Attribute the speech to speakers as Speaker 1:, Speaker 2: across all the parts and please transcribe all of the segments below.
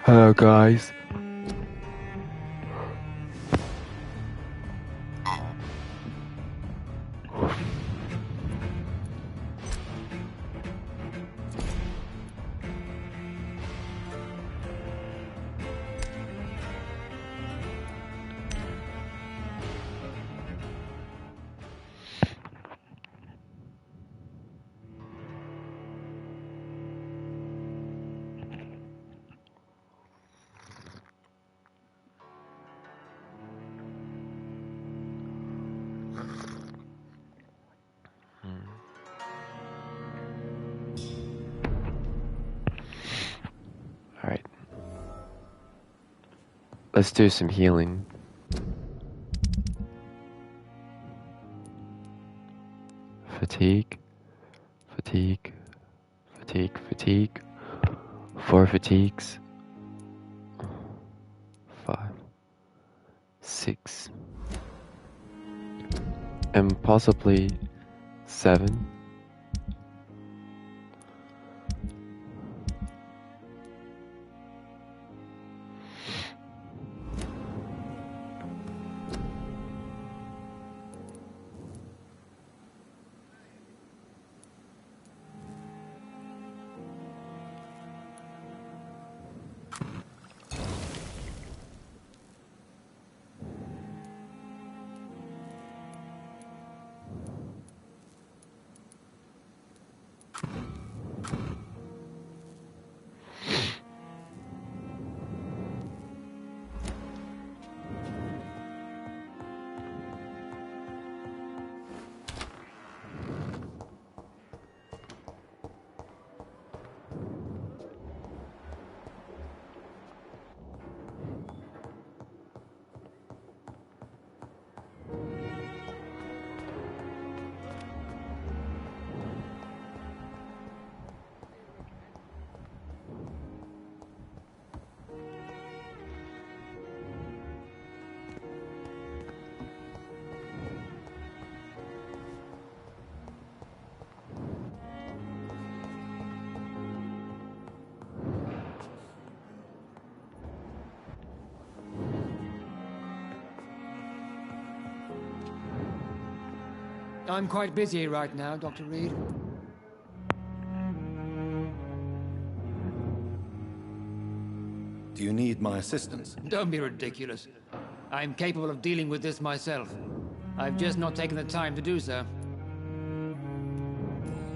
Speaker 1: Hello, guys. Alright. Let's do some healing. Fatigue. Fatigue. Fatigue. Fatigue. 4 fatigues. 5. 6. And possibly 7.
Speaker 2: I'm quite busy right now, Dr. Reed.
Speaker 3: Do you need my assistance?
Speaker 2: Don't be ridiculous. I'm capable of dealing with this myself. I've just not taken the time to do so.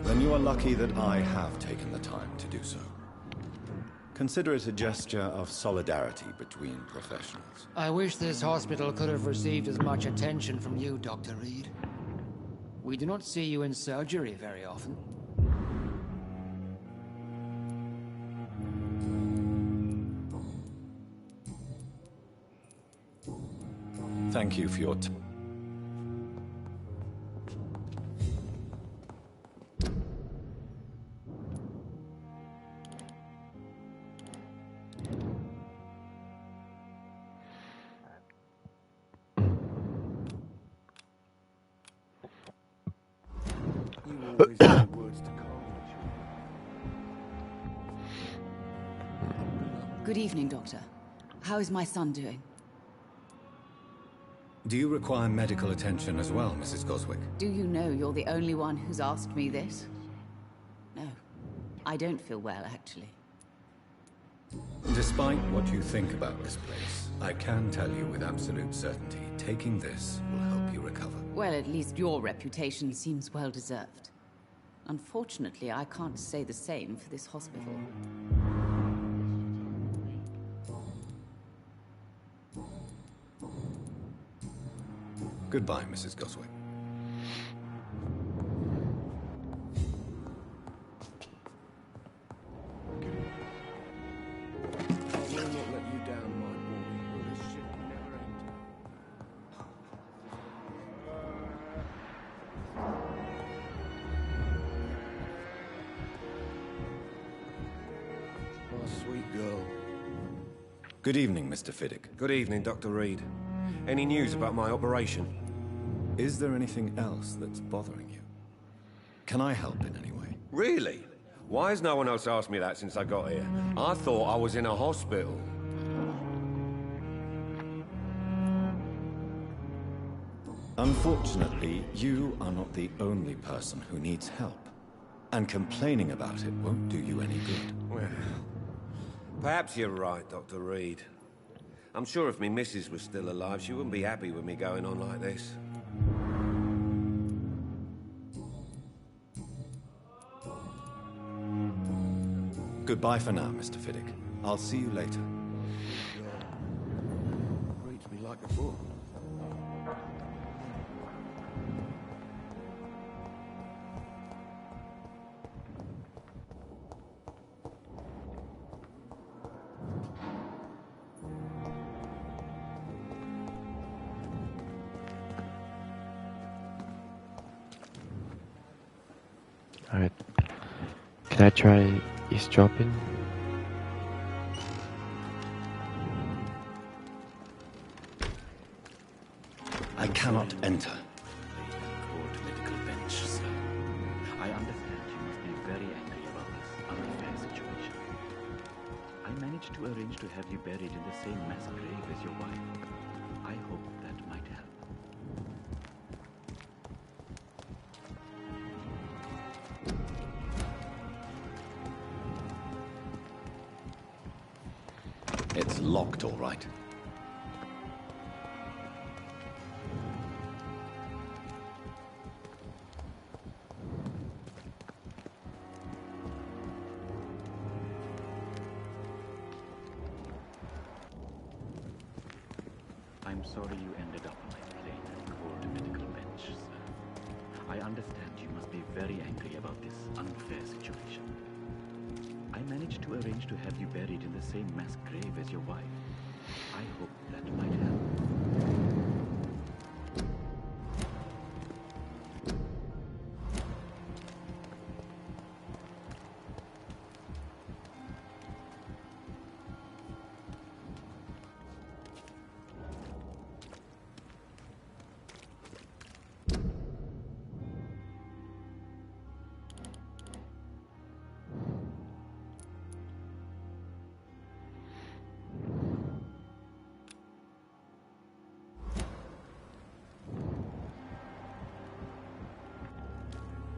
Speaker 3: Then you are lucky that I have taken the time to do so. Consider it a gesture of solidarity between professionals.
Speaker 2: I wish this hospital could have received as much attention from you, Dr. Reed. We do not see you in surgery very often.
Speaker 3: Thank you for your time.
Speaker 4: Good evening, Doctor. How is my son doing?
Speaker 3: Do you require medical attention as well, Mrs. Goswick?
Speaker 4: Do you know you're the only one who's asked me this? No. I don't feel well, actually.
Speaker 3: Despite what you think about this place, I can tell you with absolute certainty, taking this will help you recover.
Speaker 4: Well, at least your reputation seems well-deserved. Unfortunately, I can't say the same for this hospital.
Speaker 3: Goodbye, Mrs. Goswick.
Speaker 5: I will not let you down, my boy. Will this shit never end? My sweet girl.
Speaker 3: Good evening, Mr. Fiddick.
Speaker 5: Good evening, Dr. Reed. Any news about my operation?
Speaker 3: Is there anything else that's bothering you? Can I help in any way?
Speaker 5: Really?
Speaker 6: Why has no one else asked me that since I got here? I thought I was in a hospital.
Speaker 3: Unfortunately, you are not the only person who needs help. And complaining about it won't do you any good.
Speaker 6: Well, perhaps you're right, Dr. Reed. I'm sure if me missus was still alive, she wouldn't be happy with me going on like this.
Speaker 3: Goodbye for now, Mr. Fiddick. I'll see you later.
Speaker 5: Reads me like a book.
Speaker 1: Alright. Can I try eavesdropping?
Speaker 3: I cannot enter.
Speaker 7: Court medical bench, sir. I understand you must be very angry about this unfair situation. I managed to arrange to have you buried in the same mass grave as your wife. I hope that might help.
Speaker 3: It's locked, all right.
Speaker 7: I'm sorry you ended up on my plain and cold medical bench, sir. I understand you must be very angry about this unfair situation. I managed to arrange to have you buried in the same mass grave as your wife. I hope that might help.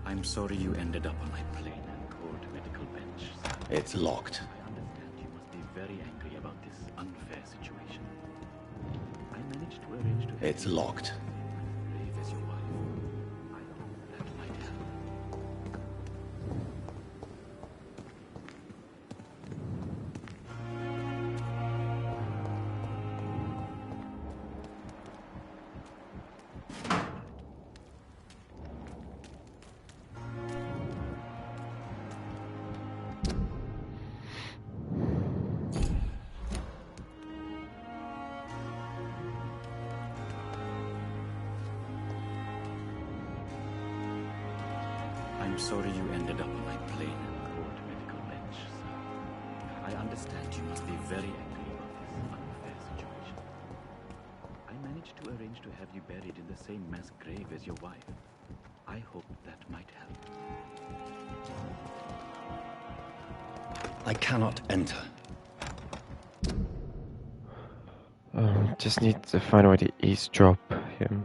Speaker 7: I'm sorry you ended up on my plain and cold medical bench, sir.
Speaker 3: It's locked.
Speaker 7: I understand you must be very angry about this unfair situation. I managed to arrange to have
Speaker 3: It's
Speaker 7: you
Speaker 3: locked.
Speaker 7: grave as your wife. I hope that might help. I'm sorry you ended up on my plain and cold medical bench, sir. I understand you must be very angry about this unfair situation. I managed to arrange to have you buried in the same mass grave as your wife. I hope that might help.
Speaker 3: I cannot enter.
Speaker 1: Just need to find a way to eavesdrop him.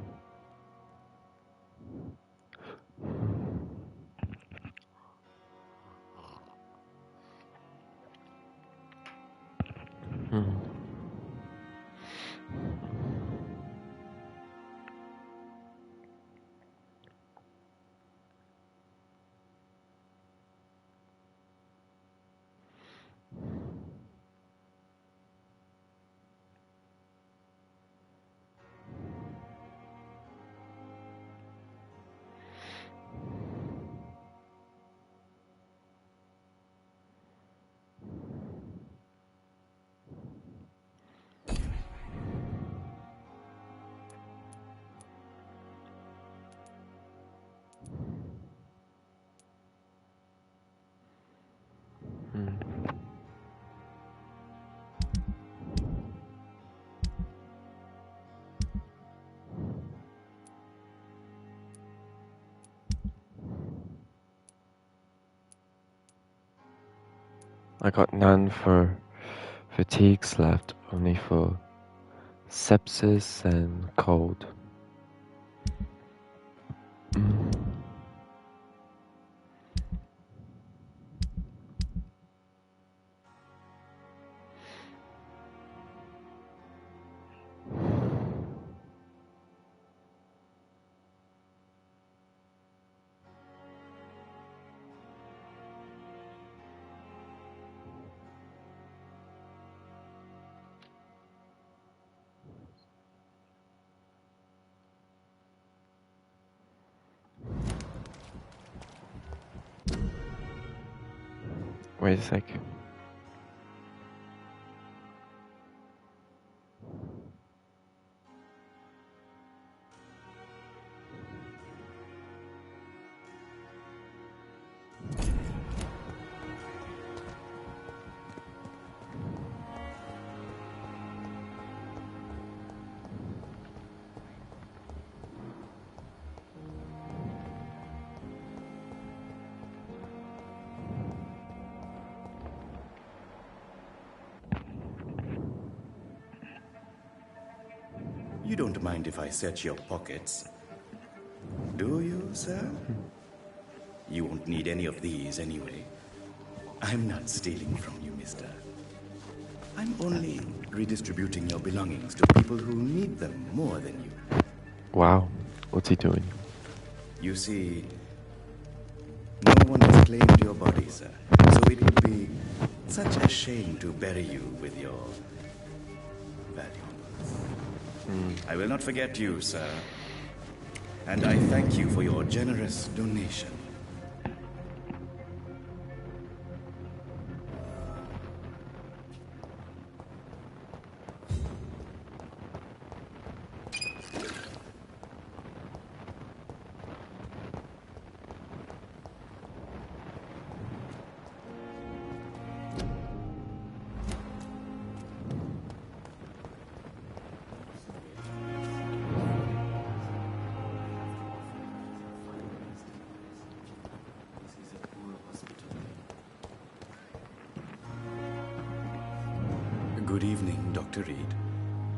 Speaker 1: Hmm. I got none for fatigues left, only for sepsis and cold. Wait a sec.
Speaker 3: You don't mind if I search your pockets, do you, sir? You won't need any of these anyway. I'm not stealing from you, mister. I'm only redistributing your belongings to people who need them more than you.
Speaker 1: Wow, what's he doing?
Speaker 3: You see, no one has claimed your body, sir. So it would be such a shame to bury you with your valuables. I will not forget you, sir. And I thank you for your generous donation. Good evening, Dr. Reed.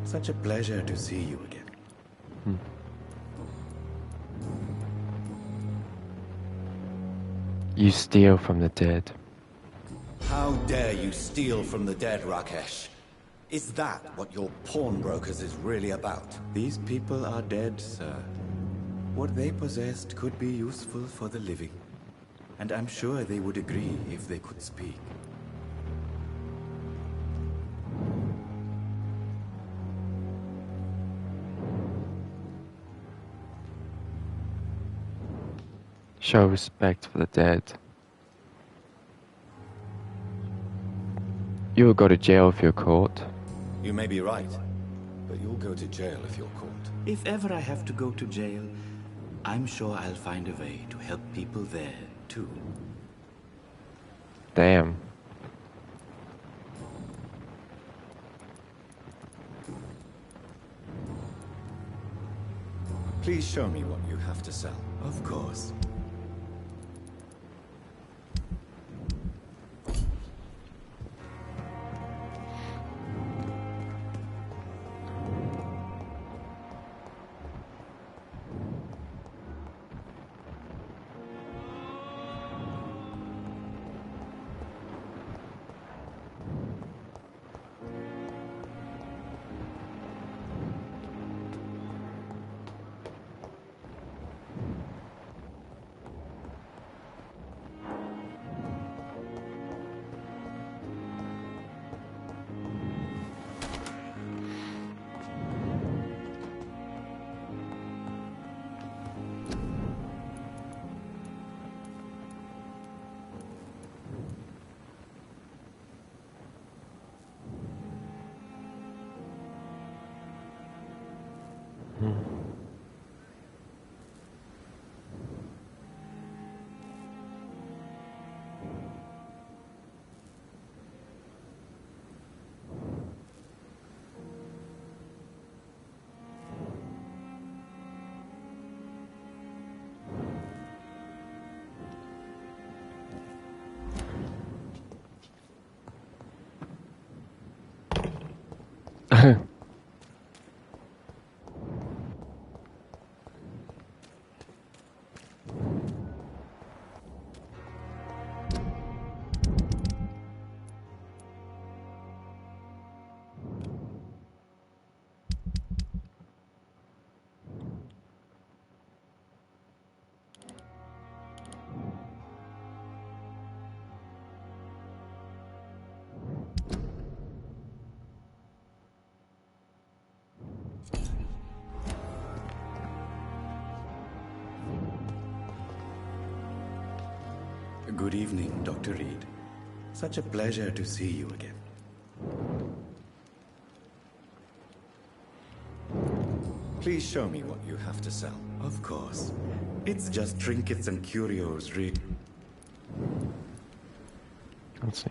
Speaker 3: Such a pleasure to see you again.
Speaker 1: You steal from the dead.
Speaker 3: How dare you steal from the dead, Rakesh? Is that what your pawnbrokers is really about? These people are dead, sir. What they possessed could be useful for the living. And I'm sure they would agree if they could speak.
Speaker 1: Show respect for the dead. You will go to jail if you're caught.
Speaker 3: You may be right, but you'll go to jail if you're caught.
Speaker 7: If ever I have to go to jail, I'm sure I'll find a way to help people there, too.
Speaker 1: Damn.
Speaker 3: Please show me what you have to sell. Of course. Good evening, Dr. Reed. Such a pleasure to see you again. Please show me what you have to sell. Of course. It's just trinkets and curios, Reed.
Speaker 1: Let's see.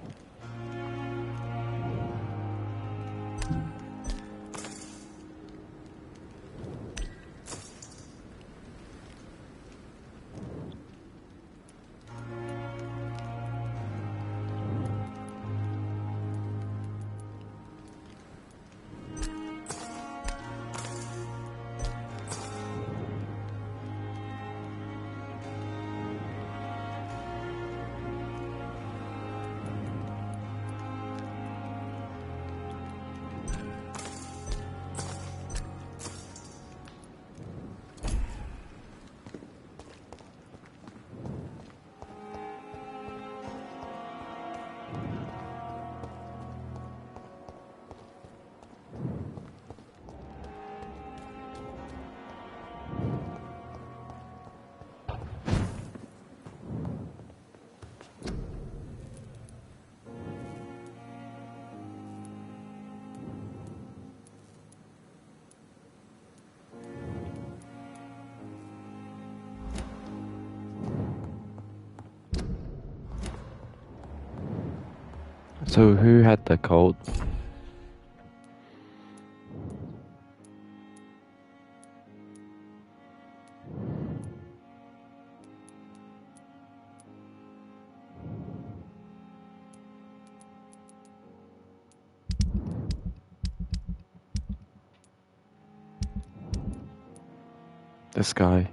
Speaker 1: So who had the cold? This guy.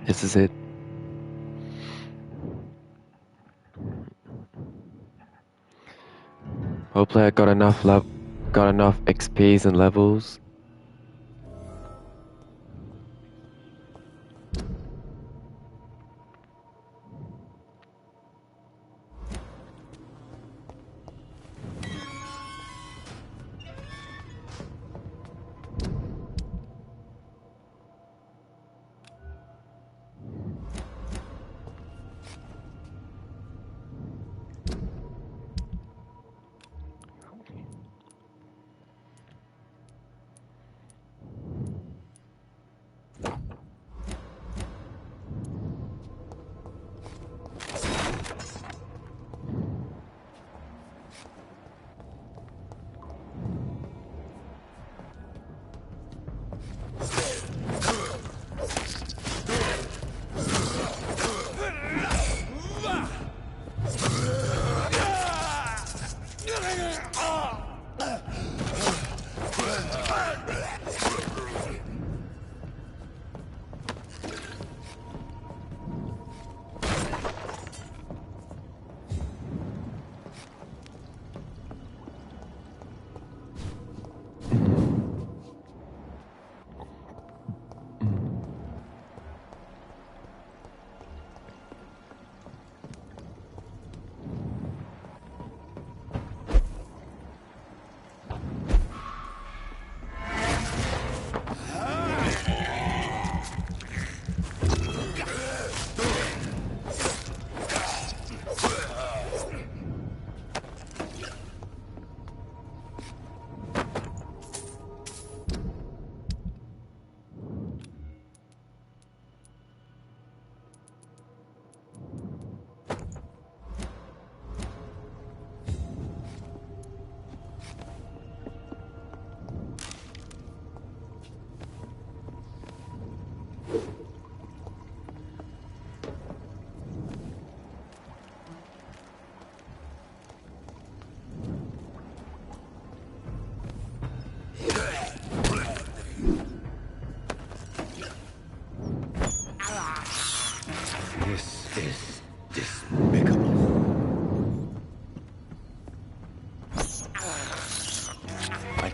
Speaker 1: This is it. Hopefully I got enough XPs and levels.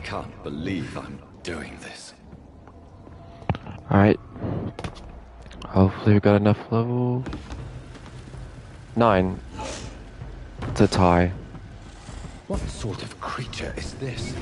Speaker 7: can't believe I'm doing this.
Speaker 1: Alright. Hopefully we got enough level. 9. To tie.
Speaker 7: What sort of creature is this?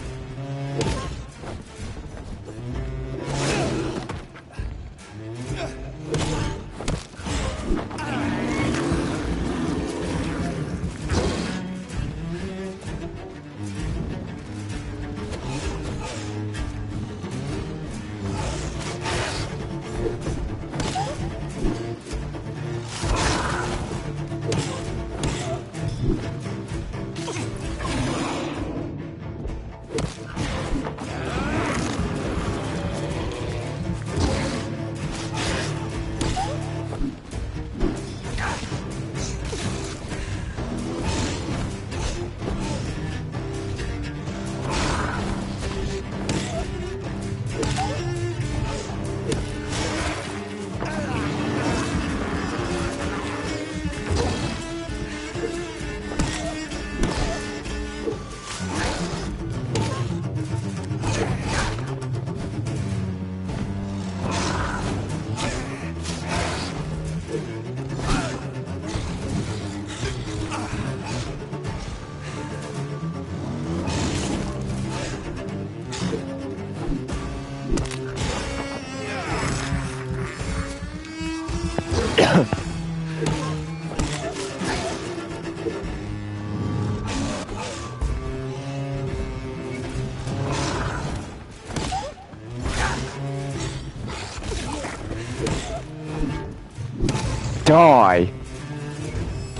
Speaker 1: Die!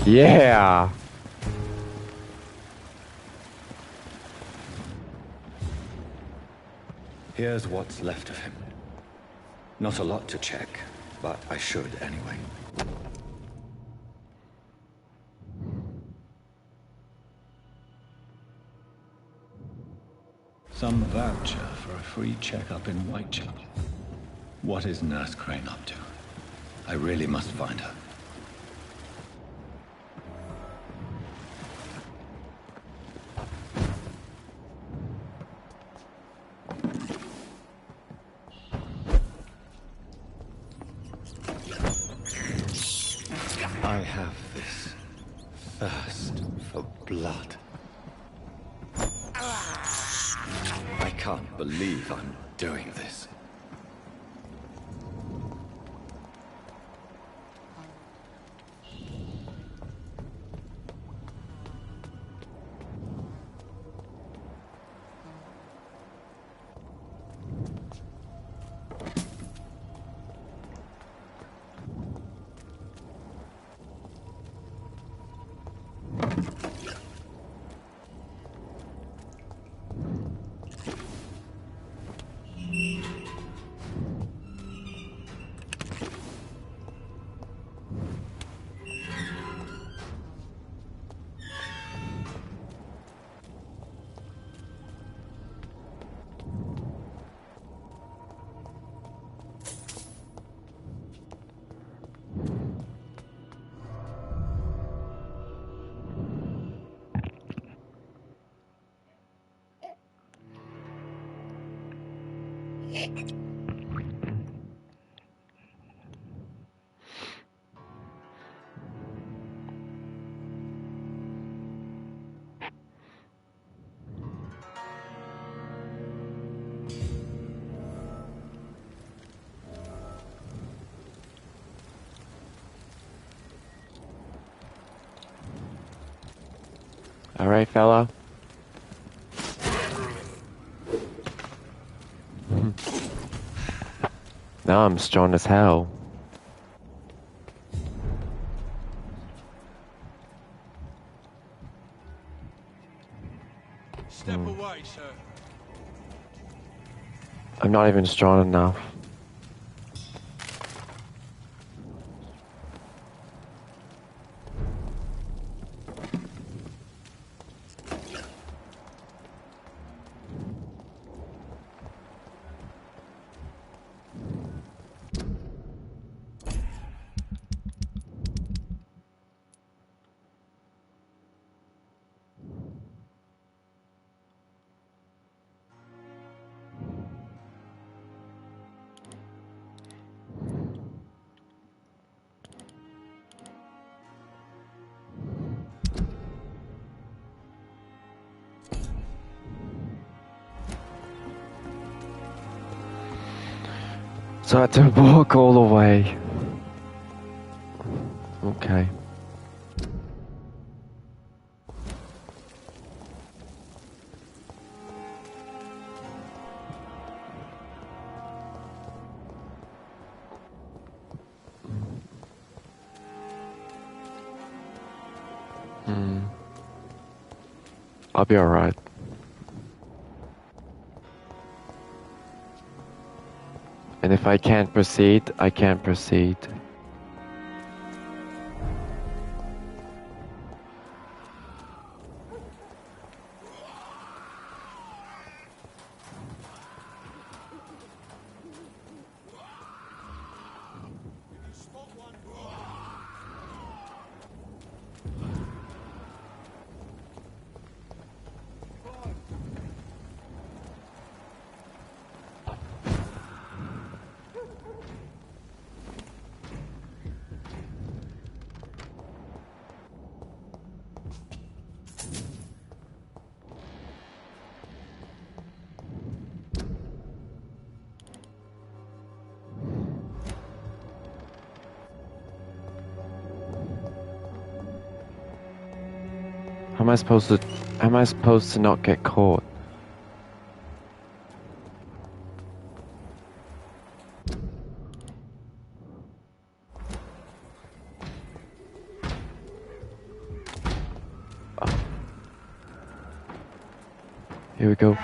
Speaker 1: Yeah!
Speaker 7: Here's what's left of him. Not a lot to check, but I should anyway. Some voucher for a free checkup in Whitechapel. What is Nurse Crane up to? I really must find her. I have this thirst for blood. I can't believe I'm doing this.
Speaker 1: Alright, fella. Now I'm strong as hell.
Speaker 5: Step away, sir.
Speaker 1: I'm not even strong enough. So I had to walk all the way. Okay. I'll be alright. And if I can't proceed, I can't proceed. How am I supposed to not get caught? Oh. Here we go.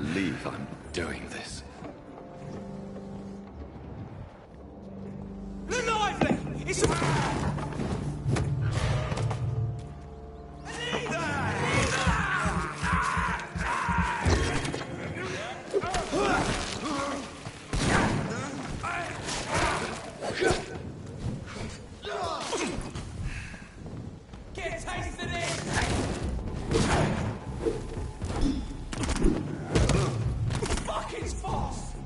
Speaker 7: believe I'm doing this.
Speaker 8: Lively! It's Get a taste of this! Fucking fast!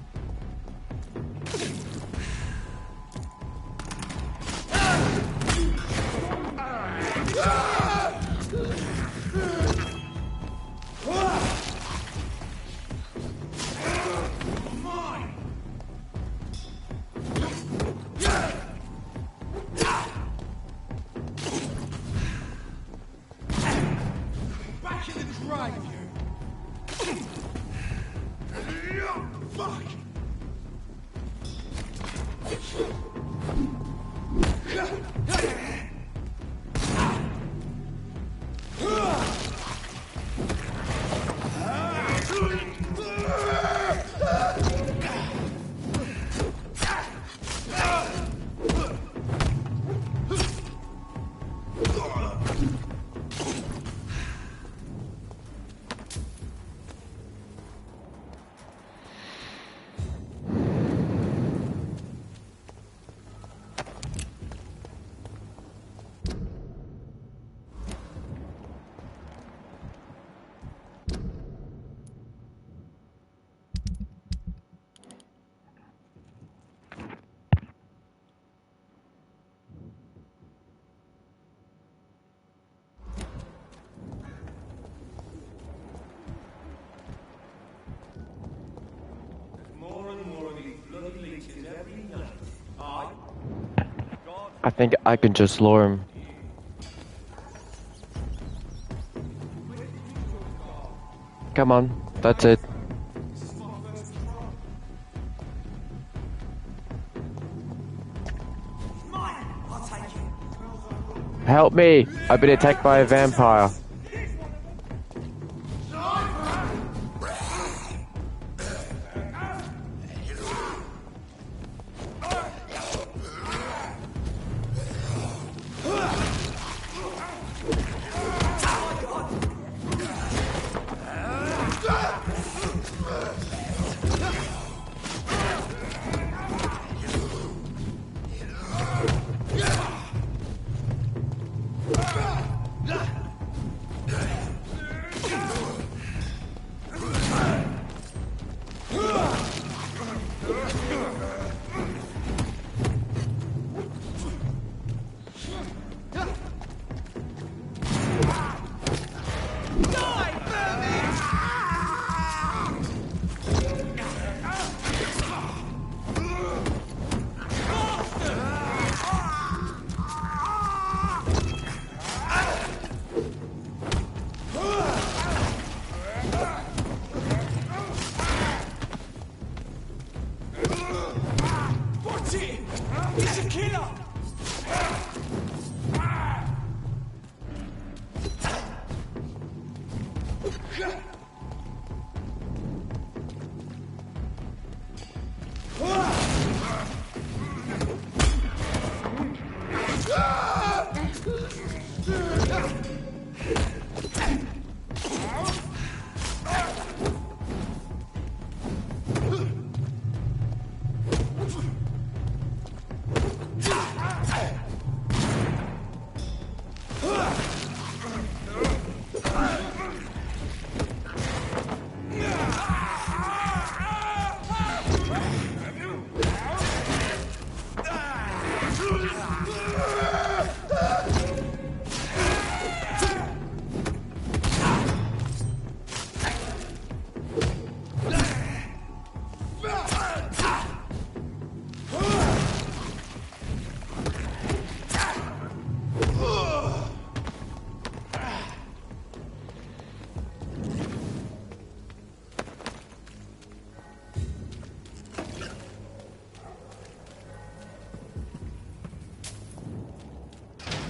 Speaker 8: Back in the grave, you! Fuck!
Speaker 1: I think I can just lure him. Come on, that's it. Help me! I've been attacked by a vampire.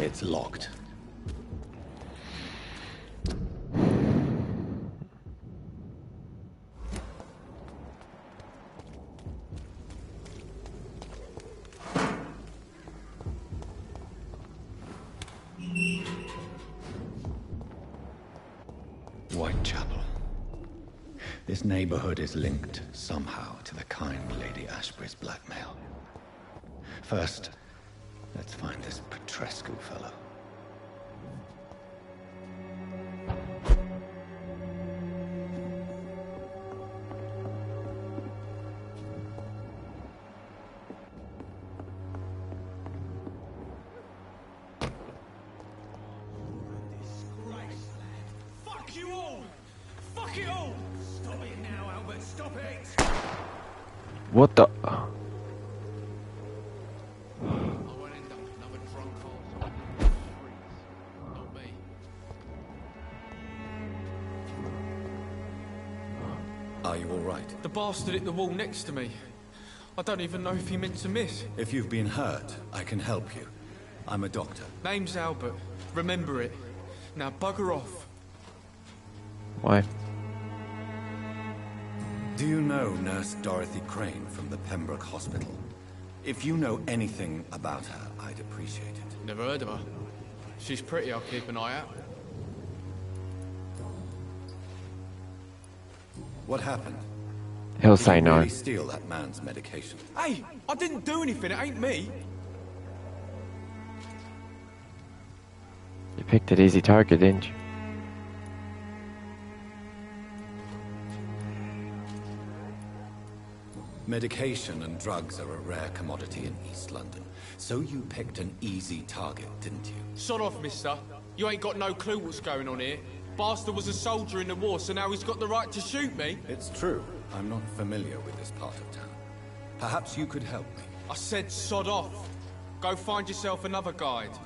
Speaker 7: It's locked. This neighborhood is linked somehow to the kind Lady Ashbury's blackmail. First, let's find this Petrescu fellow.
Speaker 8: Fuck you all! Fuck it all! Stop it now, Albert, stop it!
Speaker 1: What the?
Speaker 8: I won't end up another drunk arsehole. Not me.
Speaker 7: Are you all right?
Speaker 9: The bastard hit the wall next to me. I don't even know if he meant to miss.
Speaker 7: If you've been hurt, I can help you. I'm a doctor.
Speaker 9: Name's Albert. Remember it. Now bugger off.
Speaker 1: Why?
Speaker 7: Do you know Nurse Dorothy Crane from the Pembroke Hospital? If you know anything about her, I'd appreciate it.
Speaker 9: Never heard of her. She's pretty, I'll keep an eye out.
Speaker 7: What happened?
Speaker 1: He'll
Speaker 7: Did
Speaker 1: say
Speaker 7: you
Speaker 1: no.
Speaker 7: really steal that man's medication?
Speaker 9: Hey, I didn't do anything, it ain't me.
Speaker 1: You picked an easy target, didn't you?
Speaker 7: Medication and drugs are a rare commodity in East London. So you picked an easy target, didn't you?
Speaker 9: Sod off, mister. You ain't got no clue what's going on here. Bastard was a soldier in the war, so now he's got the right to shoot me.
Speaker 7: It's true. I'm not familiar with this part of town. Perhaps you could help me.
Speaker 9: I said sod off. Go find yourself another guide.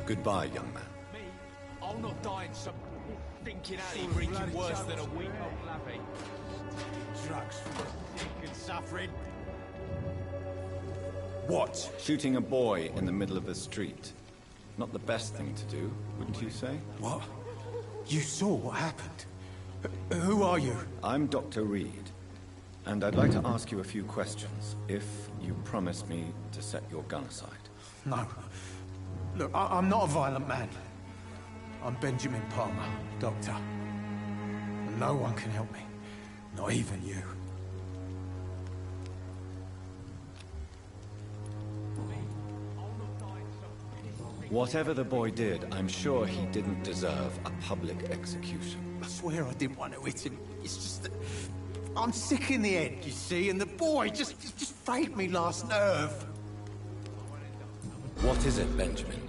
Speaker 7: Goodbye, young man.
Speaker 9: Me? I'll not die in some thinking alley reeking worse than a weak old lavvy.
Speaker 8: Drugs for the sick and suffering. What?
Speaker 7: Shooting a boy in the middle of the street. Not the best thing to do, wouldn't you say?
Speaker 8: What? You saw what happened? Who are you?
Speaker 7: I'm Dr. Reed, and I'd like to ask you a few questions, if you promise me to set your gun aside.
Speaker 8: No. Look, I'm not a violent man. I'm Benjamin Palmer, doctor. And no one can help me. Not even you.
Speaker 7: Whatever the boy did, I'm sure he didn't deserve a public execution.
Speaker 8: I swear I didn't want to hit him. It's just that I'm sick in the head, you see, and the boy just frayed me last nerve.
Speaker 7: What is it, Benjamin?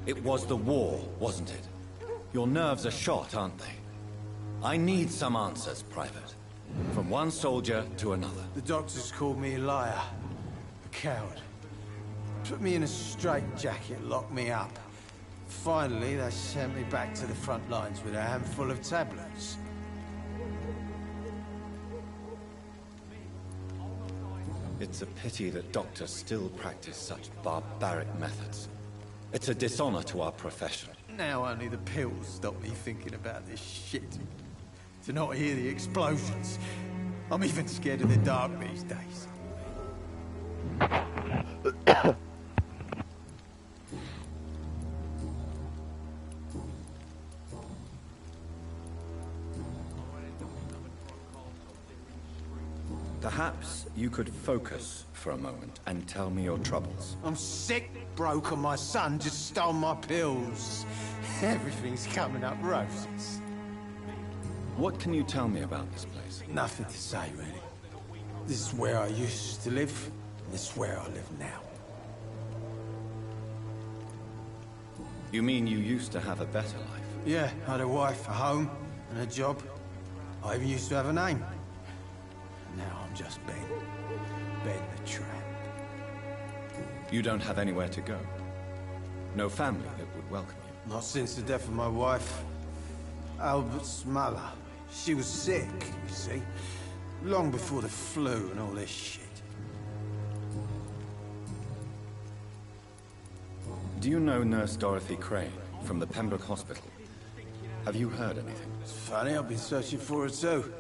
Speaker 7: It was the war, wasn't it? Your nerves are shot, aren't they? I need some answers, Private. From one soldier to another.
Speaker 8: The doctors called me a liar, a coward. Put me in a straitjacket, locked me up. Finally, they sent me back to the front lines with a handful of tablets.
Speaker 7: It's a pity that doctors still practice such barbaric methods. It's a dishonor to our profession.
Speaker 8: Now only the pills stop me thinking about this shit. To not hear the explosions. I'm even scared of the dark these days.
Speaker 7: Perhaps you could focus for a moment and tell me your troubles.
Speaker 8: I'm sick, broke, and my son just stole my pills. Everything's coming up roses.
Speaker 7: What can you tell me about this place?
Speaker 8: Nothing to say, really. This is where I used to live, and this is where I live now.
Speaker 7: You mean you used to have a better life?
Speaker 8: Yeah, I had a wife, a home, and a job. I even used to have a name. Now I'm just Ben. Ben the Tramp.
Speaker 7: You don't have anywhere to go? No family that would welcome you?
Speaker 8: Not since the death of my wife. Albert's mother. She was sick, you see. Long before the flu and all this shit.
Speaker 7: Do you know Nurse Dorothy Crane from the Pembroke Hospital? Have you heard anything?
Speaker 8: It's funny, I've been searching for her too.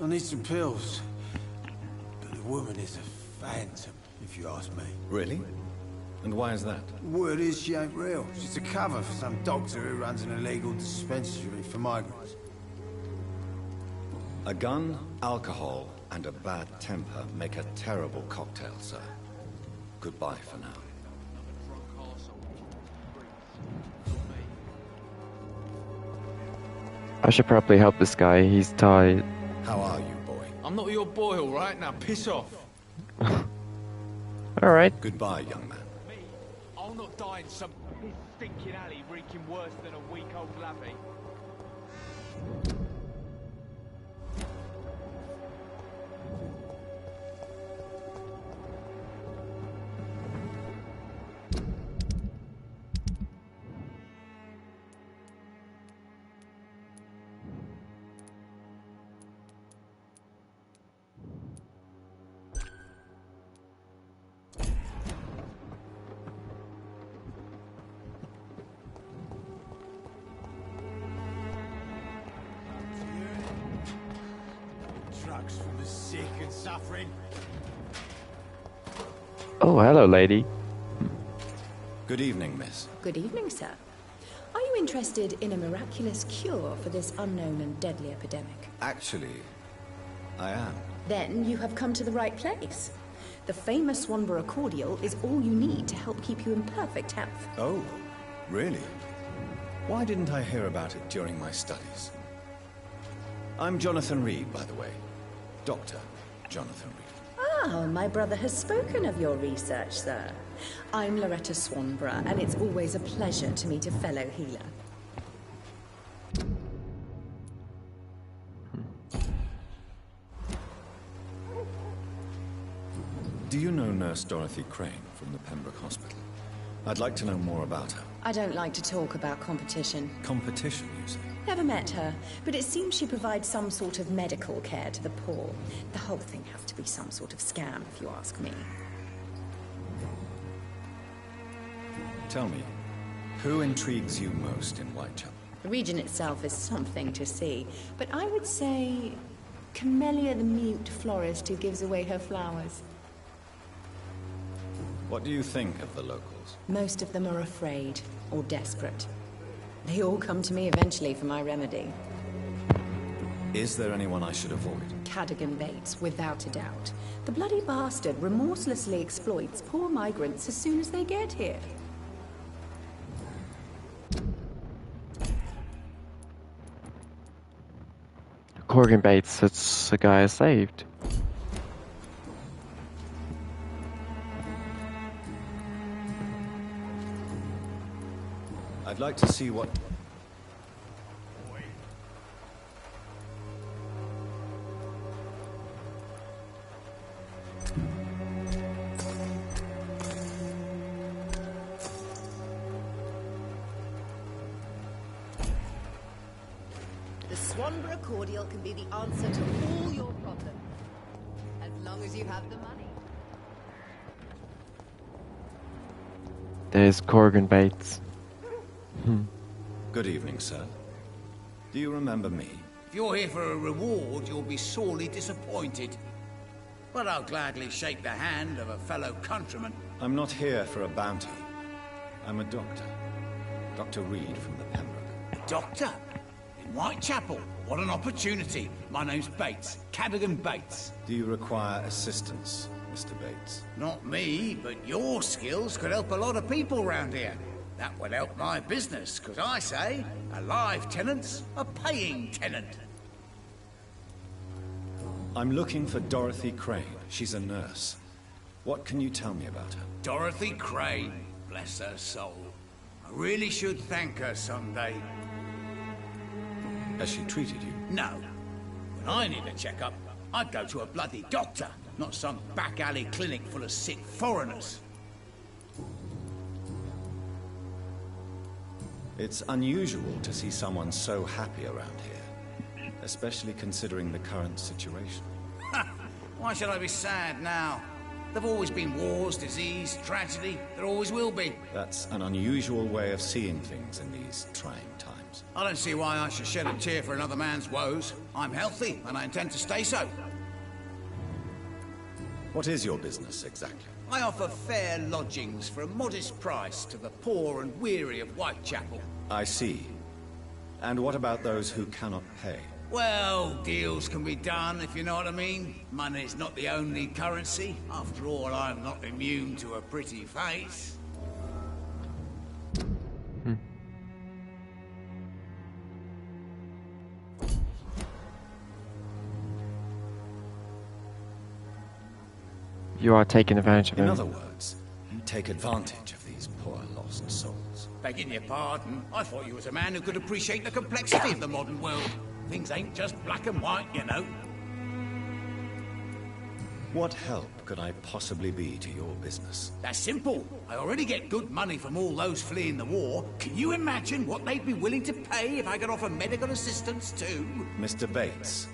Speaker 8: I need some pills. But the woman is a phantom, if you ask me.
Speaker 7: Really? And why is that?
Speaker 8: Word is she ain't real. She's a cover for some doctor who runs an illegal dispensary for migrants.
Speaker 7: A gun, alcohol, and a bad temper make a terrible cocktail, sir. Goodbye for now.
Speaker 1: I should probably help this guy. He's tied.
Speaker 7: How are you, boy?
Speaker 9: I'm not your boy, all right? Now piss off.
Speaker 1: All right.
Speaker 7: Goodbye, young man.
Speaker 9: Me? I'll not die in some stinking alley reeking worse than a week-old lavvy.
Speaker 8: Trucks for the sick and suffering.
Speaker 1: Oh, hello, lady.
Speaker 7: Good evening, miss.
Speaker 10: Good evening, sir. Are you interested in a miraculous cure for this unknown and deadly epidemic?
Speaker 7: Actually, I am.
Speaker 10: Then you have come to the right place. The famous Swanborough cordial is all you need to help keep you in perfect health.
Speaker 7: Oh, really? Why didn't I hear about it during my studies? I'm Jonathan Reed, by the way. Dr. Jonathan Reed.
Speaker 10: Ah, my brother has spoken of your research, sir. I'm Loretta Swanborough, and it's always a pleasure to meet a fellow healer.
Speaker 7: Do you know Nurse Dorothy Crane from the Pembroke Hospital? I'd like to know more about her.
Speaker 10: I don't like to talk about competition.
Speaker 7: Competition, you say?
Speaker 10: Never met her, but it seems she provides some sort of medical care to the poor. The whole thing has to be some sort of scam, if you ask me.
Speaker 7: Tell me, who intrigues you most in Whitechapel?
Speaker 10: The region itself is something to see, but I would say Camellia the mute florist who gives away her flowers.
Speaker 7: What do you think of the locals?
Speaker 10: Most of them are afraid or desperate. They all come to me eventually for my remedy.
Speaker 7: Is there anyone I should avoid?
Speaker 10: Cadogan Bates, without a doubt. The bloody bastard remorselessly exploits poor migrants as soon as they get here.
Speaker 1: Corgan Bates, it's the guy I saved.
Speaker 7: I'd like to see what...
Speaker 11: The Swanborough cordial can be the answer to all your problems, as long as you have the money.
Speaker 1: There's Corgan Bates.
Speaker 7: Good evening, sir. Do you remember me?
Speaker 12: If you're here for a reward, you'll be sorely disappointed. But I'll gladly shake the hand of a fellow countryman.
Speaker 7: I'm not here for a bounty. I'm a doctor. Dr. Reed from the Pembroke.
Speaker 12: A doctor? In Whitechapel? What an opportunity. My name's Bates. Cadogan Bates.
Speaker 7: Do you require assistance, Mr. Bates?
Speaker 12: Not me, but your skills could help a lot of people round here. That would help my business, because I say, a live tenant's a paying tenant.
Speaker 7: I'm looking for Dorothy Crane. She's a nurse. What can you tell me about her?
Speaker 12: Dorothy Crane, bless her soul. I really should thank her someday.
Speaker 7: Has she treated you?
Speaker 12: No. When I need a checkup, I'd go to a bloody doctor, not some back-alley clinic full of sick foreigners.
Speaker 7: It's unusual to see someone so happy around here, especially considering the current situation.
Speaker 12: Why should I be sad now? There've always been wars, disease, tragedy. There always will be.
Speaker 7: That's an unusual way of seeing things in these trying times.
Speaker 12: I don't see why I should shed a tear for another man's woes. I'm healthy, and I intend to stay so.
Speaker 3: What is your business, exactly?
Speaker 12: I offer fair lodgings for a modest price to the poor and weary of Whitechapel.
Speaker 3: I see. And what about those who cannot pay?
Speaker 12: Well, deals can be done, if you know what I mean. Money's not the only currency. After all, I'm not immune to a pretty face.
Speaker 1: You are taking advantage of him.
Speaker 3: In other words, you take advantage of these poor lost souls.
Speaker 12: Begging your pardon, I thought you was a man who could appreciate the complexity of the modern world. Things ain't just black and white, you know.
Speaker 3: What help could I possibly be to your business?
Speaker 12: That's simple. I already get good money from all those fleeing the war. Can you imagine what they'd be willing to pay if I could offer medical assistance too?
Speaker 3: Mr. Bates,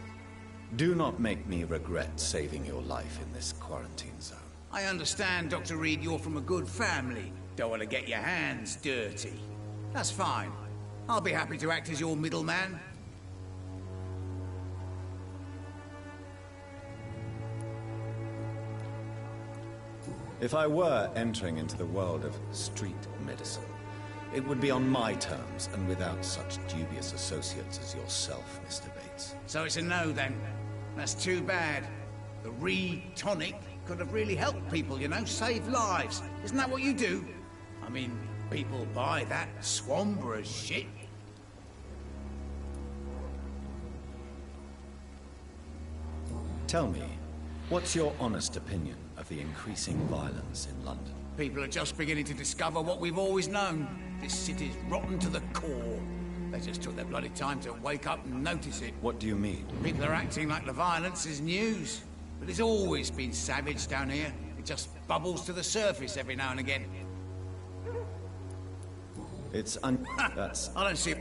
Speaker 3: do not make me regret saving your life in this quarantine zone.
Speaker 12: I understand, Dr. Reed, you're from a good family. Don't want to get your hands dirty. That's fine. I'll be happy to act as your middleman.
Speaker 3: If I were entering into the world of street medicine, it would be on my terms and without such dubious associates as yourself, Mr. Bates.
Speaker 12: So it's a no, then. That's too bad. The Reed tonic could have really helped people, you know, save lives. Isn't that what you do? I mean, people buy that Swanborough shit.
Speaker 3: Tell me, what's your honest opinion of the increasing violence in London?
Speaker 12: People are just beginning to discover what we've always known. This city's rotten to the core. They just took their bloody time to wake up and notice it.
Speaker 3: What do you mean?
Speaker 12: People are acting like the violence is news. But it's always been savage down here. It just bubbles to the surface every now and again.
Speaker 3: It's that's...
Speaker 12: I don't see...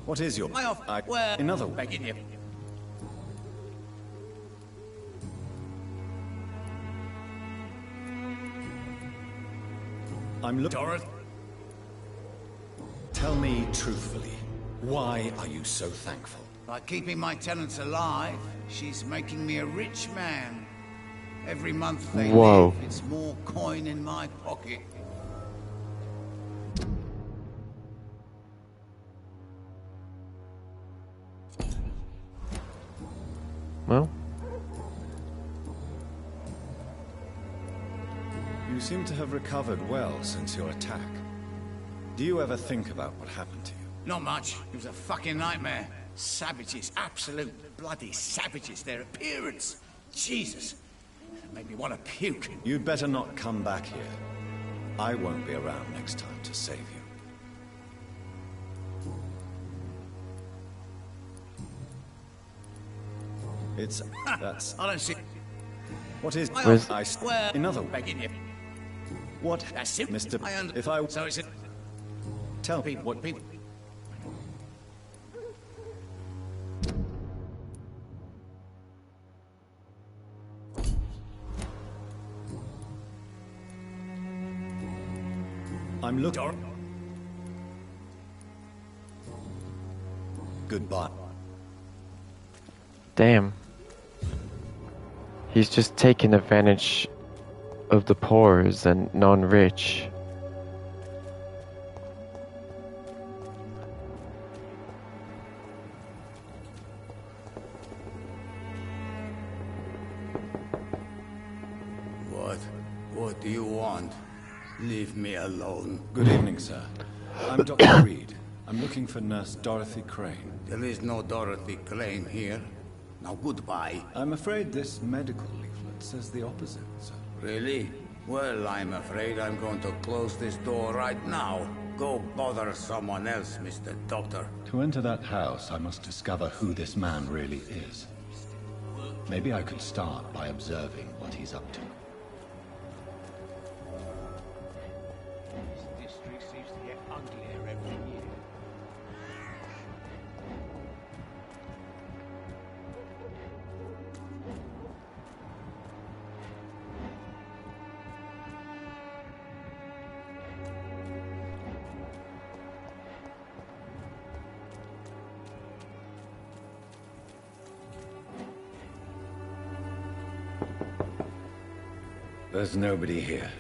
Speaker 3: What is your...
Speaker 12: Well,
Speaker 3: in other words...
Speaker 12: begging you.
Speaker 3: I'm looking...
Speaker 12: Dorothy?
Speaker 3: Tell me truthfully, why are you so thankful?
Speaker 12: By keeping my tenants alive, she's making me a rich man. Every month they live, it's more coin in my pocket.
Speaker 1: Well,
Speaker 3: you seem to have recovered well since your attack. Do you ever think about what happened to you?
Speaker 12: Not much. It was a fucking nightmare. Savages, absolute bloody savages. Their appearance. Jesus. It made me want to puke.
Speaker 3: You'd better not come back here. I won't be around next time to save you. It's... that's...
Speaker 12: I don't see...
Speaker 3: What is...
Speaker 1: I
Speaker 12: well,
Speaker 3: in other words...
Speaker 12: begging you.
Speaker 3: What...
Speaker 12: That's it.
Speaker 3: Mr...
Speaker 12: I
Speaker 3: if I...
Speaker 12: So it's a...
Speaker 3: Tell people what...
Speaker 12: people...
Speaker 3: I'm looking... Goodbye.
Speaker 1: damn. He's just taking advantage of the poor and non-rich.
Speaker 12: What do you want? Leave me alone.
Speaker 3: Good evening, sir. I'm Dr. Reed. I'm looking for Nurse Dorothy Crane.
Speaker 12: There is no Dorothy Crane here. Now goodbye.
Speaker 3: I'm afraid this medical leaflet says the opposite, sir.
Speaker 12: Really? Well, I'm afraid I'm going to close this door right now. Go bother someone else, Mr. Doctor.
Speaker 13: To enter that house, I must discover who this man really is. Maybe I could start by observing what he's up to.
Speaker 12: This district seems to get uglier every year.
Speaker 13: There's nobody here.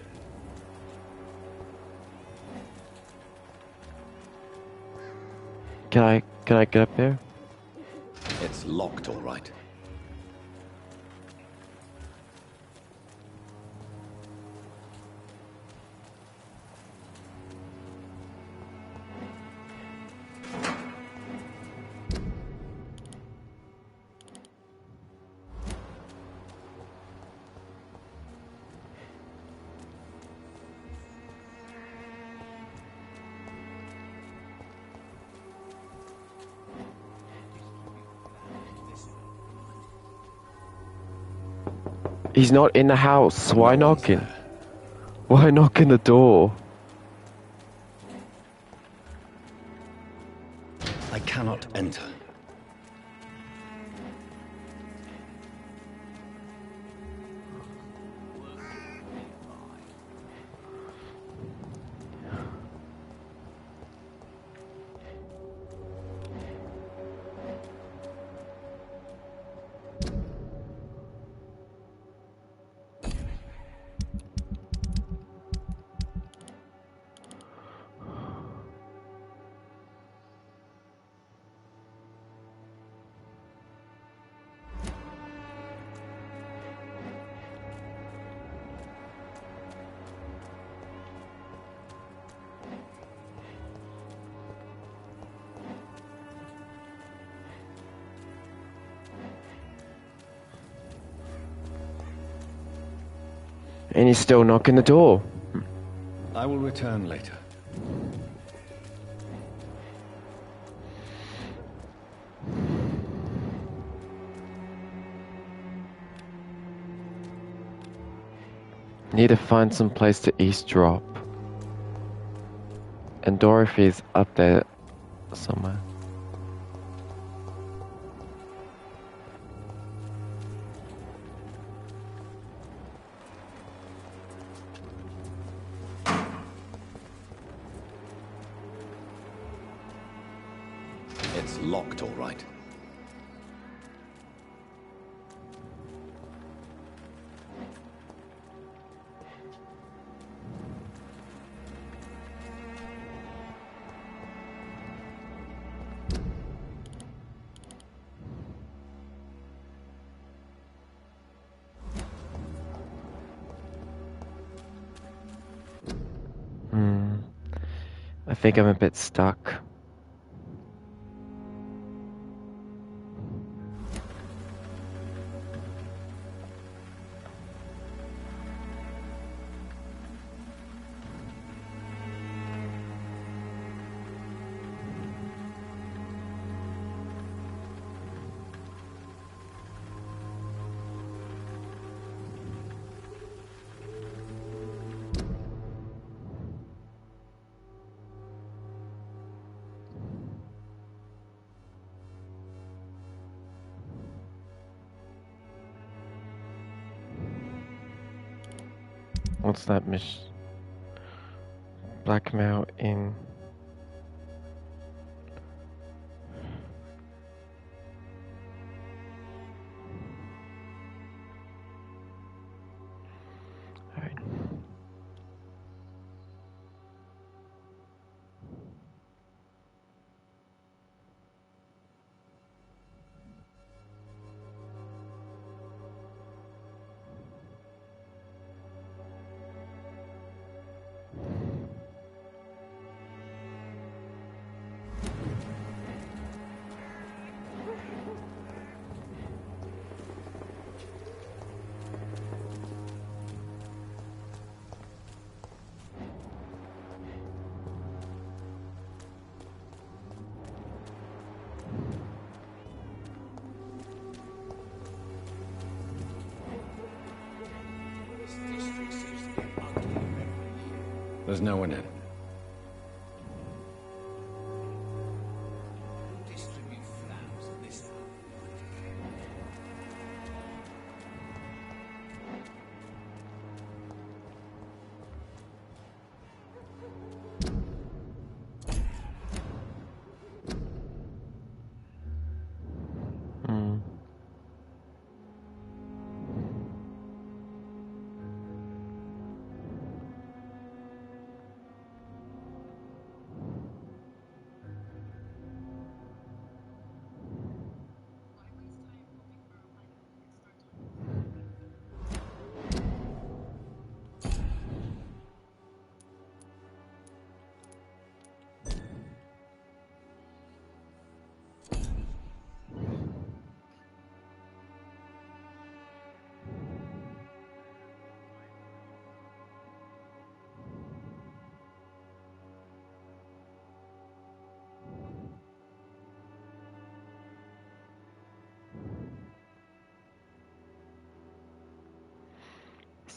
Speaker 1: Can I get up there?
Speaker 13: It's locked, all right.
Speaker 1: He's not in the house. Why knocking? Why knocking the door?
Speaker 13: I cannot enter.
Speaker 1: And he's still knocking the door.
Speaker 13: I will return later.
Speaker 1: Need to find some place to eavesdrop. And Dorothy's up there somewhere.
Speaker 13: It's locked, all right.
Speaker 1: I think I'm a bit stuck. What's that mission? Blackmail in... Alright.
Speaker 13: There's no one in.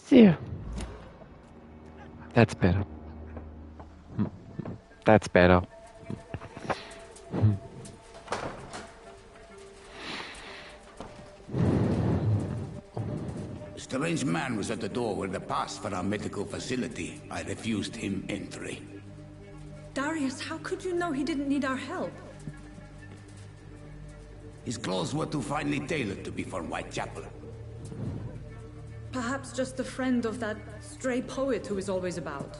Speaker 1: Yeah. That's better. That's better.
Speaker 12: A strange man was at the door with a pass for our medical facility. I refused him entry.
Speaker 14: Darius, how could you know he didn't need our help?
Speaker 12: His clothes were too finely tailored to be for Whitechapel.
Speaker 14: Perhaps just a friend of that stray poet who is always about.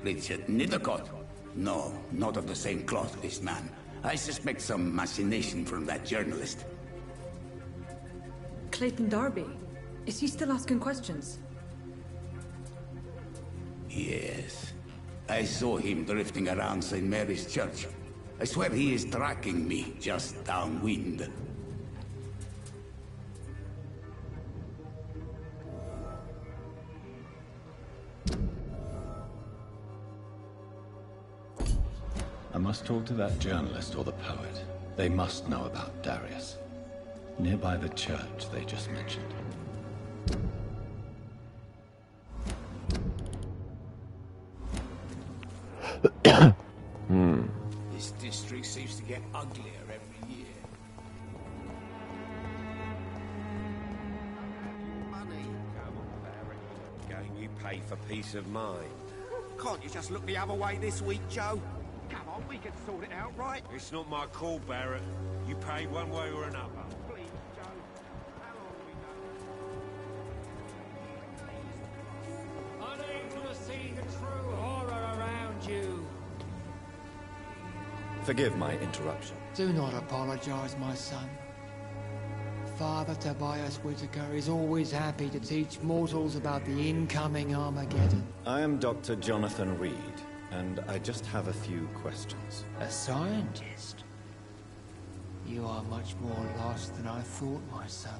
Speaker 12: Richard Nithercott? No, not of the same cloth, this man. I suspect some machination from that journalist.
Speaker 14: Clayton Darby. Is he still asking questions?
Speaker 12: Yes. I saw him drifting around St. Mary's Church. I swear he is tracking me just downwind.
Speaker 13: I must talk to that journalist or the poet. They must know about Darius. Nearby the church they just mentioned.
Speaker 12: This district seems to get uglier every year.
Speaker 6: Money. Come on, Barry. Game you pay for peace of mind.
Speaker 15: Can't you just look the other way this week, Joe? Come on, we can sort it out, right?
Speaker 6: It's not my call, Barrett. You pay one way or another.
Speaker 15: Please, Joe. How long we
Speaker 2: Unable to see the true horror around you.
Speaker 7: Forgive my interruption.
Speaker 2: Do not apologize, my son. Father Tobias Whitaker is always happy to teach mortals about the incoming Armageddon.
Speaker 7: I am Dr. Jonathan Reed, and I just have a few questions.
Speaker 2: A scientist? You are much more lost than I thought, my son.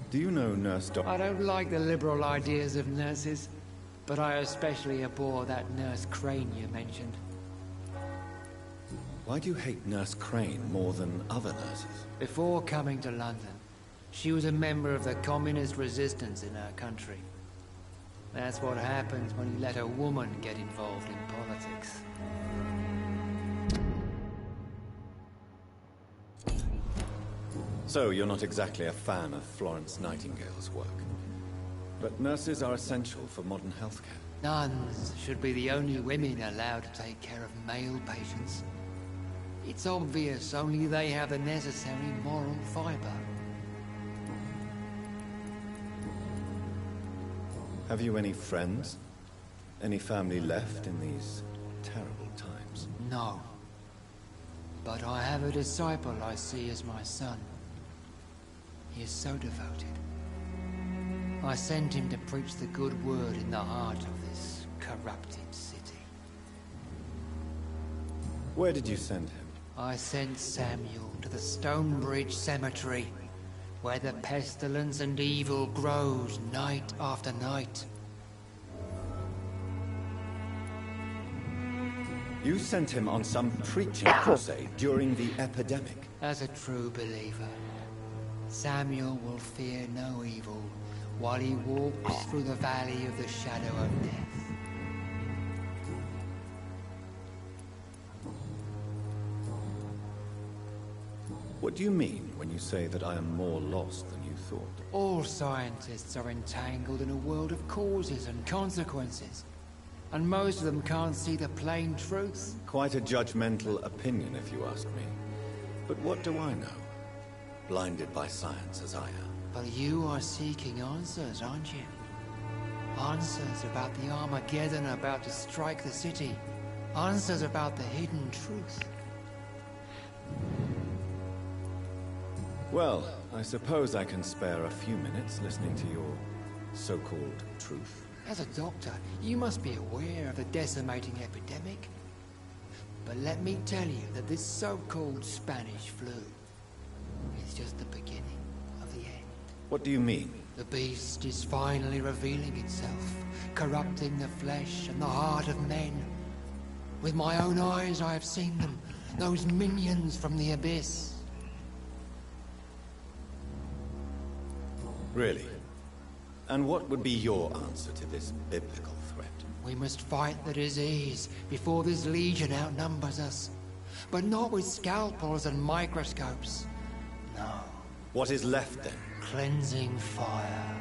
Speaker 7: Do you know Nurse Doc?
Speaker 2: I don't like the liberal ideas of nurses, but I especially abhor that Nurse Crane you mentioned.
Speaker 7: Why do you hate Nurse Crane more than other nurses?
Speaker 2: Before coming to London, she was a member of the communist resistance in her country. That's what happens when you let a woman get involved in politics.
Speaker 7: So, you're not exactly a fan of Florence Nightingale's work. But nurses are essential for modern healthcare.
Speaker 2: Nuns should be the only women allowed to take care of male patients. It's obvious only they have the necessary moral fiber.
Speaker 7: Have you any friends? Any family left in these terrible times?
Speaker 2: No. But I have a disciple I see as my son. He is so devoted. I sent him to preach the good word in the heart of this corrupted city.
Speaker 7: Where did you send him?
Speaker 2: I sent Samuel to the Stonebridge Cemetery, where the pestilence and evil grows night after night.
Speaker 7: You sent him on some preaching crusade during the epidemic.
Speaker 2: As a true believer, Samuel will fear no evil while he walks through the valley of the shadow of death.
Speaker 7: What do you mean when you say that I am more lost than you thought?
Speaker 2: All scientists are entangled in a world of causes and consequences, and most of them can't see the plain truth.
Speaker 7: Quite a judgmental opinion, if you ask me. But what do I know? Blinded by science as I am.
Speaker 2: But you are seeking answers, aren't you? Answers about the Armageddon about to strike the city. Answers about the hidden truth.
Speaker 7: Well, I suppose I can spare a few minutes listening to your so-called truth.
Speaker 2: As a doctor, you must be aware of the decimating epidemic. But let me tell you that this so-called Spanish flu is just the beginning of the end.
Speaker 7: What do you mean?
Speaker 2: The beast is finally revealing itself, corrupting the flesh and the heart of men. With my own eyes I have seen them, those minions from the abyss.
Speaker 13: Really? And what would be your answer to this biblical threat?
Speaker 2: We must fight the disease before this legion outnumbers us. But not with scalpels and microscopes. No.
Speaker 13: What is left then?
Speaker 2: Cleansing fire.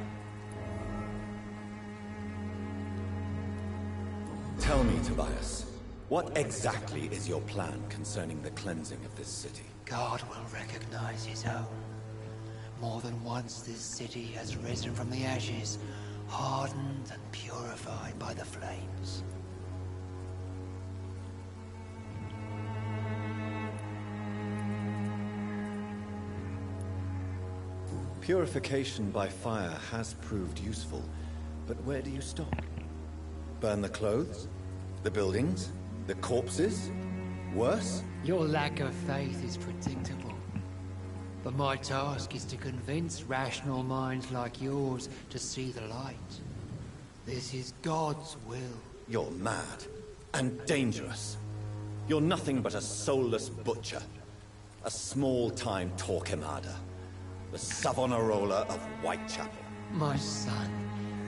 Speaker 13: Tell me, Tobias, what exactly is your plan concerning the cleansing of this city?
Speaker 2: God will recognize his own. More than once this city has risen from the ashes, hardened and purified by the flames.
Speaker 13: Purification by fire has proved useful, but where do you stop? Burn the clothes? The buildings? The corpses? Worse?
Speaker 2: Your lack of faith is predictable. But my task is to convince rational minds like yours to see the light. This is God's will.
Speaker 13: You're mad and dangerous. You're nothing but a soulless butcher. A small-time Torquemada. The Savonarola of Whitechapel.
Speaker 2: My son,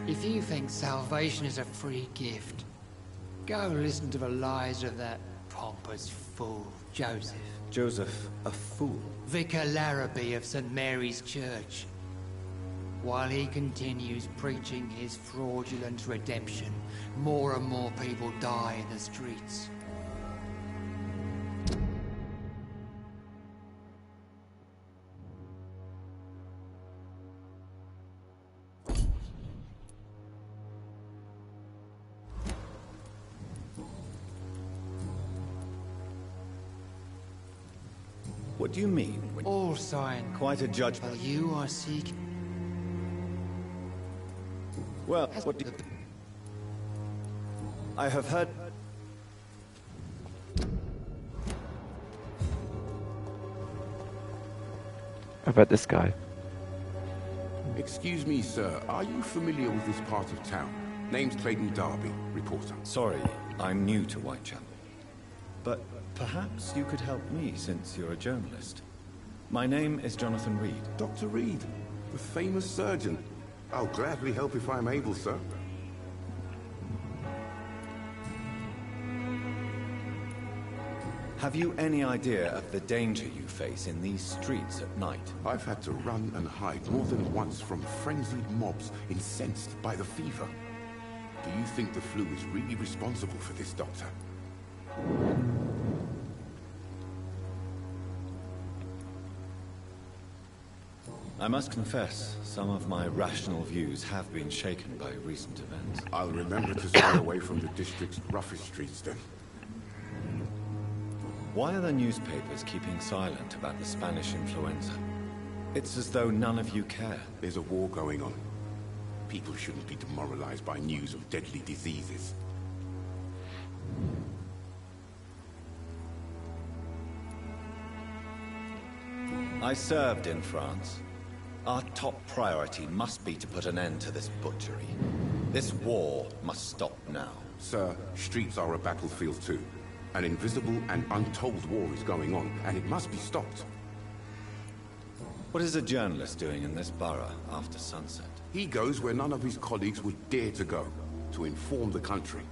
Speaker 2: if you think salvation is a free gift, go listen to the lies of that pompous fool, Joseph.
Speaker 13: Joseph, a fool?
Speaker 2: Vicar Larrabee of St. Mary's Church. While he continues preaching his fraudulent redemption, more and more people die in the streets.
Speaker 13: What do you mean?
Speaker 2: All sign.
Speaker 13: Quite a judgment.
Speaker 2: Well, you are seeking.
Speaker 13: Well, what do you... I have heard...
Speaker 1: About this guy.
Speaker 5: Excuse me, sir. Are you familiar with this part of town? Name's Clayton Darby, reporter.
Speaker 13: Sorry, I'm new to Whitechapel. But perhaps you could help me, since you're a journalist. My name is Jonathan Reed.
Speaker 5: Dr. Reed, the famous surgeon. I'll gladly help if I'm able, sir.
Speaker 13: Have you any idea of the danger you face in these streets at night?
Speaker 5: I've had to run and hide more than once from frenzied mobs incensed by the fever. Do you think the flu is really responsible for this, Doctor?
Speaker 13: I must confess, some of my rational views have been shaken by recent events.
Speaker 5: I'll remember to stay away from the district's roughest streets then.
Speaker 13: Why are the newspapers keeping silent about the Spanish influenza? It's as though none of you care.
Speaker 5: There's a war going on. People shouldn't be demoralized by news of deadly diseases.
Speaker 13: I served in France. Our top priority must be to put an end to this butchery. This war must stop now.
Speaker 5: Sir, streets are a battlefield too. An invisible and untold war is going on, and it must be stopped.
Speaker 13: What is a journalist doing in this borough after sunset?
Speaker 5: He goes where none of his colleagues would dare to go, to inform the country.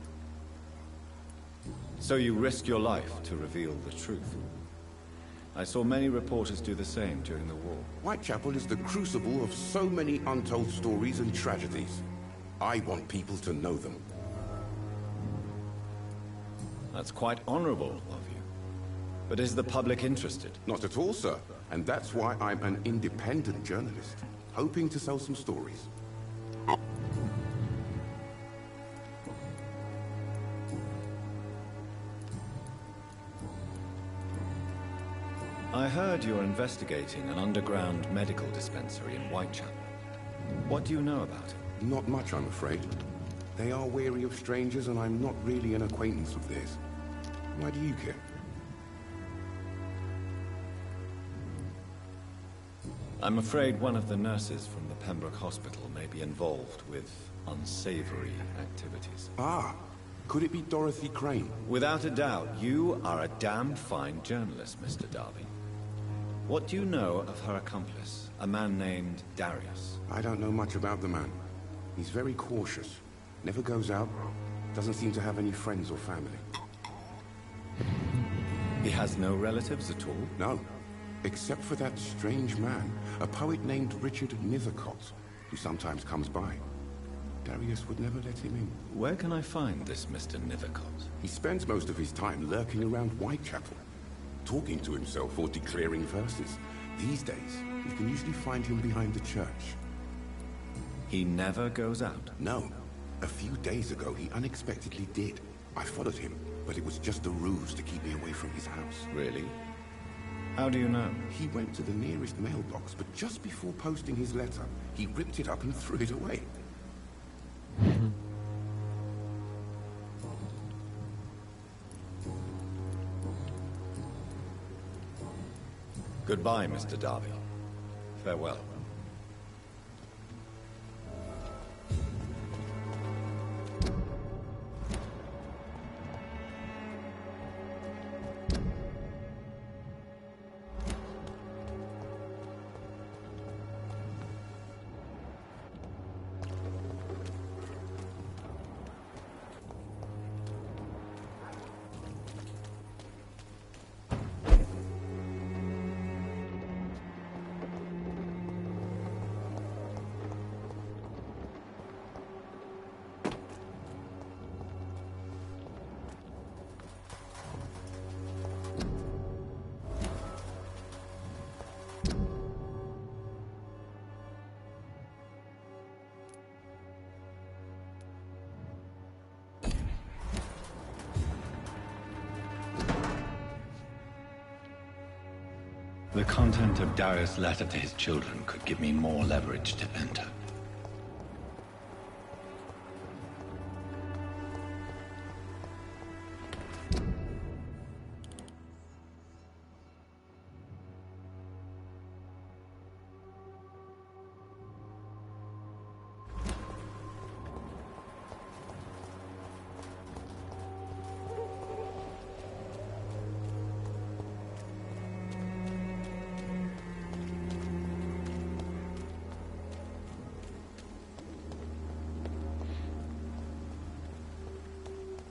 Speaker 13: So you risk your life to reveal the truth. I saw many reporters do the same during the war.
Speaker 5: Whitechapel is the crucible of so many untold stories and tragedies. I want people to know them.
Speaker 13: That's quite honorable of you. But is the public interested?
Speaker 5: Not at all, sir. And that's why I'm an independent journalist, hoping to sell some stories.
Speaker 13: I heard you're investigating an underground medical dispensary in Whitechapel. What do you know about it?
Speaker 5: Not much, I'm afraid. They are wary of strangers, and I'm not really an acquaintance of theirs. Why do you care?
Speaker 13: I'm afraid one of the nurses from the Pembroke Hospital may be involved with unsavory activities.
Speaker 5: Ah, could it be Dorothy Crane?
Speaker 13: Without a doubt, you are a damn fine journalist, Mr. Darby. What do you know of her accomplice, a man named Darius?
Speaker 5: I don't know much about the man. He's very cautious. Never goes out. Doesn't seem to have any friends or family.
Speaker 13: He has no relatives at all?
Speaker 5: No. Except for that strange man, a poet named Richard Nethercott, who sometimes comes by. Darius would never let him in.
Speaker 13: Where can I find this Mr. Nethercott?
Speaker 5: He spends most of his time lurking around Whitechapel, talking to himself or declaring verses. These days, you can usually find him behind the church.
Speaker 13: He never goes out?
Speaker 5: No. A few days ago, he unexpectedly did. I followed him, but it was just a ruse to keep me away from his house.
Speaker 13: Really? How do you know?
Speaker 5: He went to the nearest mailbox, but just before posting his letter, he ripped it up and threw it away.
Speaker 13: Goodbye, Mr. Darby. Farewell. The content of Darius' letter to his children could give me more leverage to enter.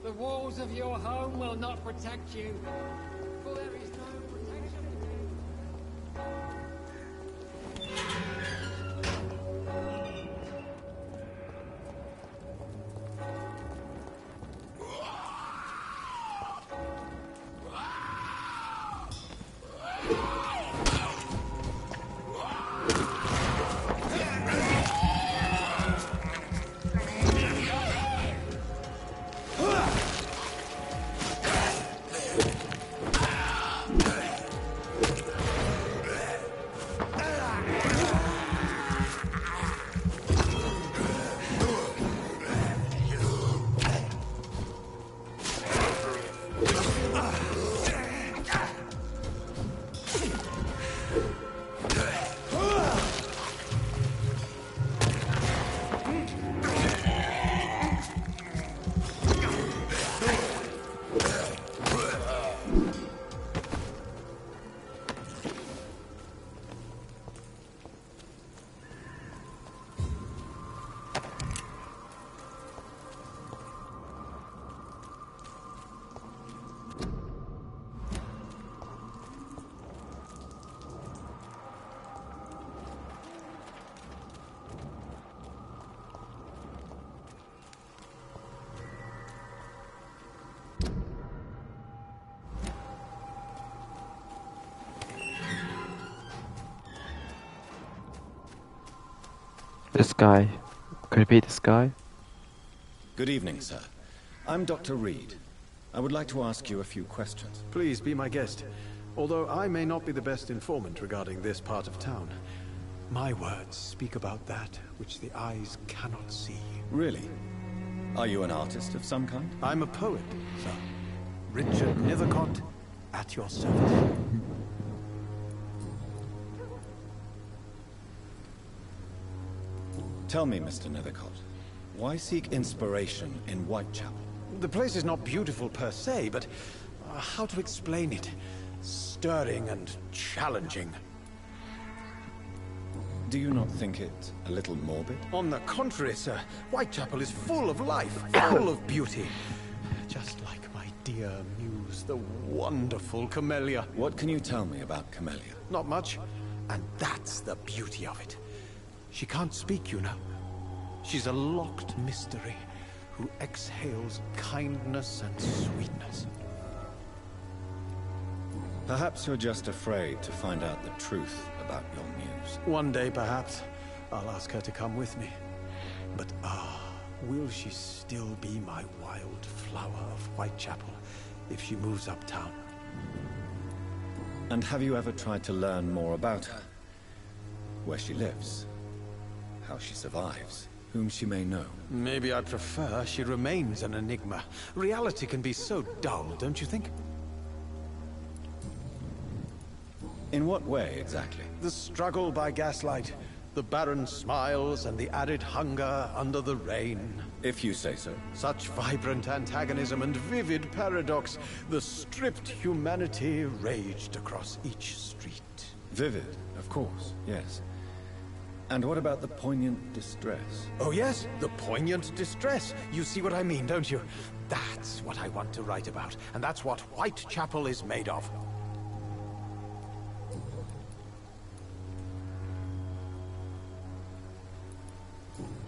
Speaker 2: The walls of your home will not protect you, for there is no protection
Speaker 1: This guy. Could it be this guy?
Speaker 13: Good evening, sir. I'm Dr. Reed. I would like to ask you a few questions.
Speaker 16: Please be my guest. Although I may not be the best informant regarding this part of town, my words speak about that which the eyes cannot see.
Speaker 13: Really? Are you an artist of some kind?
Speaker 16: I'm a poet, sir. Richard Nethercott, at your service.
Speaker 13: Tell me, Mr. Nethercott, why seek inspiration in Whitechapel?
Speaker 16: The place is not beautiful per se, but how to explain it? Stirring and challenging.
Speaker 13: Do you not think it a little morbid?
Speaker 16: On the contrary, sir. Whitechapel is full of life, full of beauty. Just like my dear muse, the wonderful Camellia.
Speaker 13: What can you tell me about Camellia?
Speaker 16: Not much. And that's the beauty of it. She can't speak, you know. She's a locked mystery who exhales kindness and sweetness.
Speaker 13: Perhaps you're just afraid to find out the truth about your muse.
Speaker 16: One day, perhaps, I'll ask her to come with me. But will she still be my wild flower of Whitechapel if she moves uptown?
Speaker 13: And have you ever tried to learn more about her? Where she lives? How she survives? Whom she may know?
Speaker 16: Maybe I'd prefer she remains an enigma. Reality can be so dull, don't you think?
Speaker 13: In what way, exactly?
Speaker 16: The struggle by gaslight, the barren smiles, and the added hunger under the rain.
Speaker 13: If you say so.
Speaker 16: Such vibrant antagonism and vivid paradox. The stripped humanity raged across each street.
Speaker 13: Vivid, of course, yes. And what about the poignant distress?
Speaker 16: Oh yes, the poignant distress. You see what I mean, don't you? That's what I want to write about, and that's what Whitechapel is made of.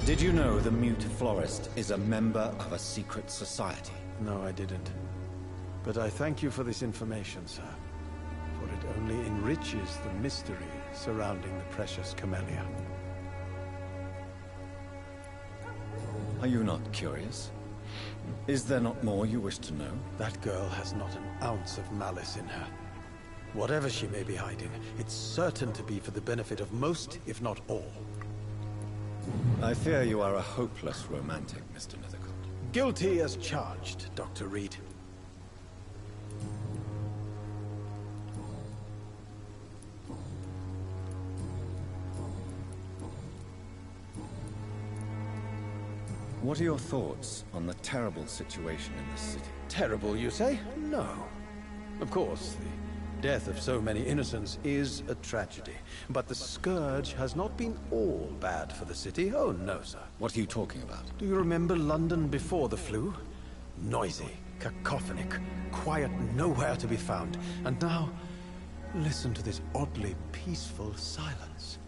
Speaker 13: Did you know the Mute Florist is a member of a secret society?
Speaker 16: No, I didn't. But I thank you for this information, sir. For it only enriches the mystery surrounding the precious Camellia.
Speaker 13: Are you not curious? Is there not more you wish to know?
Speaker 16: That girl has not an ounce of malice in her. Whatever she may be hiding, it's certain to be for the benefit of most, if not all.
Speaker 13: I fear you are a hopeless romantic, Mr. Nethercott.
Speaker 16: Guilty as charged, Dr. Reed.
Speaker 13: What are your thoughts on the terrible situation in this city?
Speaker 16: Terrible, you say? No. Of course, the death of so many innocents is a tragedy. But the scourge has not been all bad for the city. Oh, no, sir.
Speaker 13: What are you talking about?
Speaker 16: Do you remember London before the flu? Noisy, cacophonic, quiet nowhere to be found. And now, listen to this oddly peaceful silence.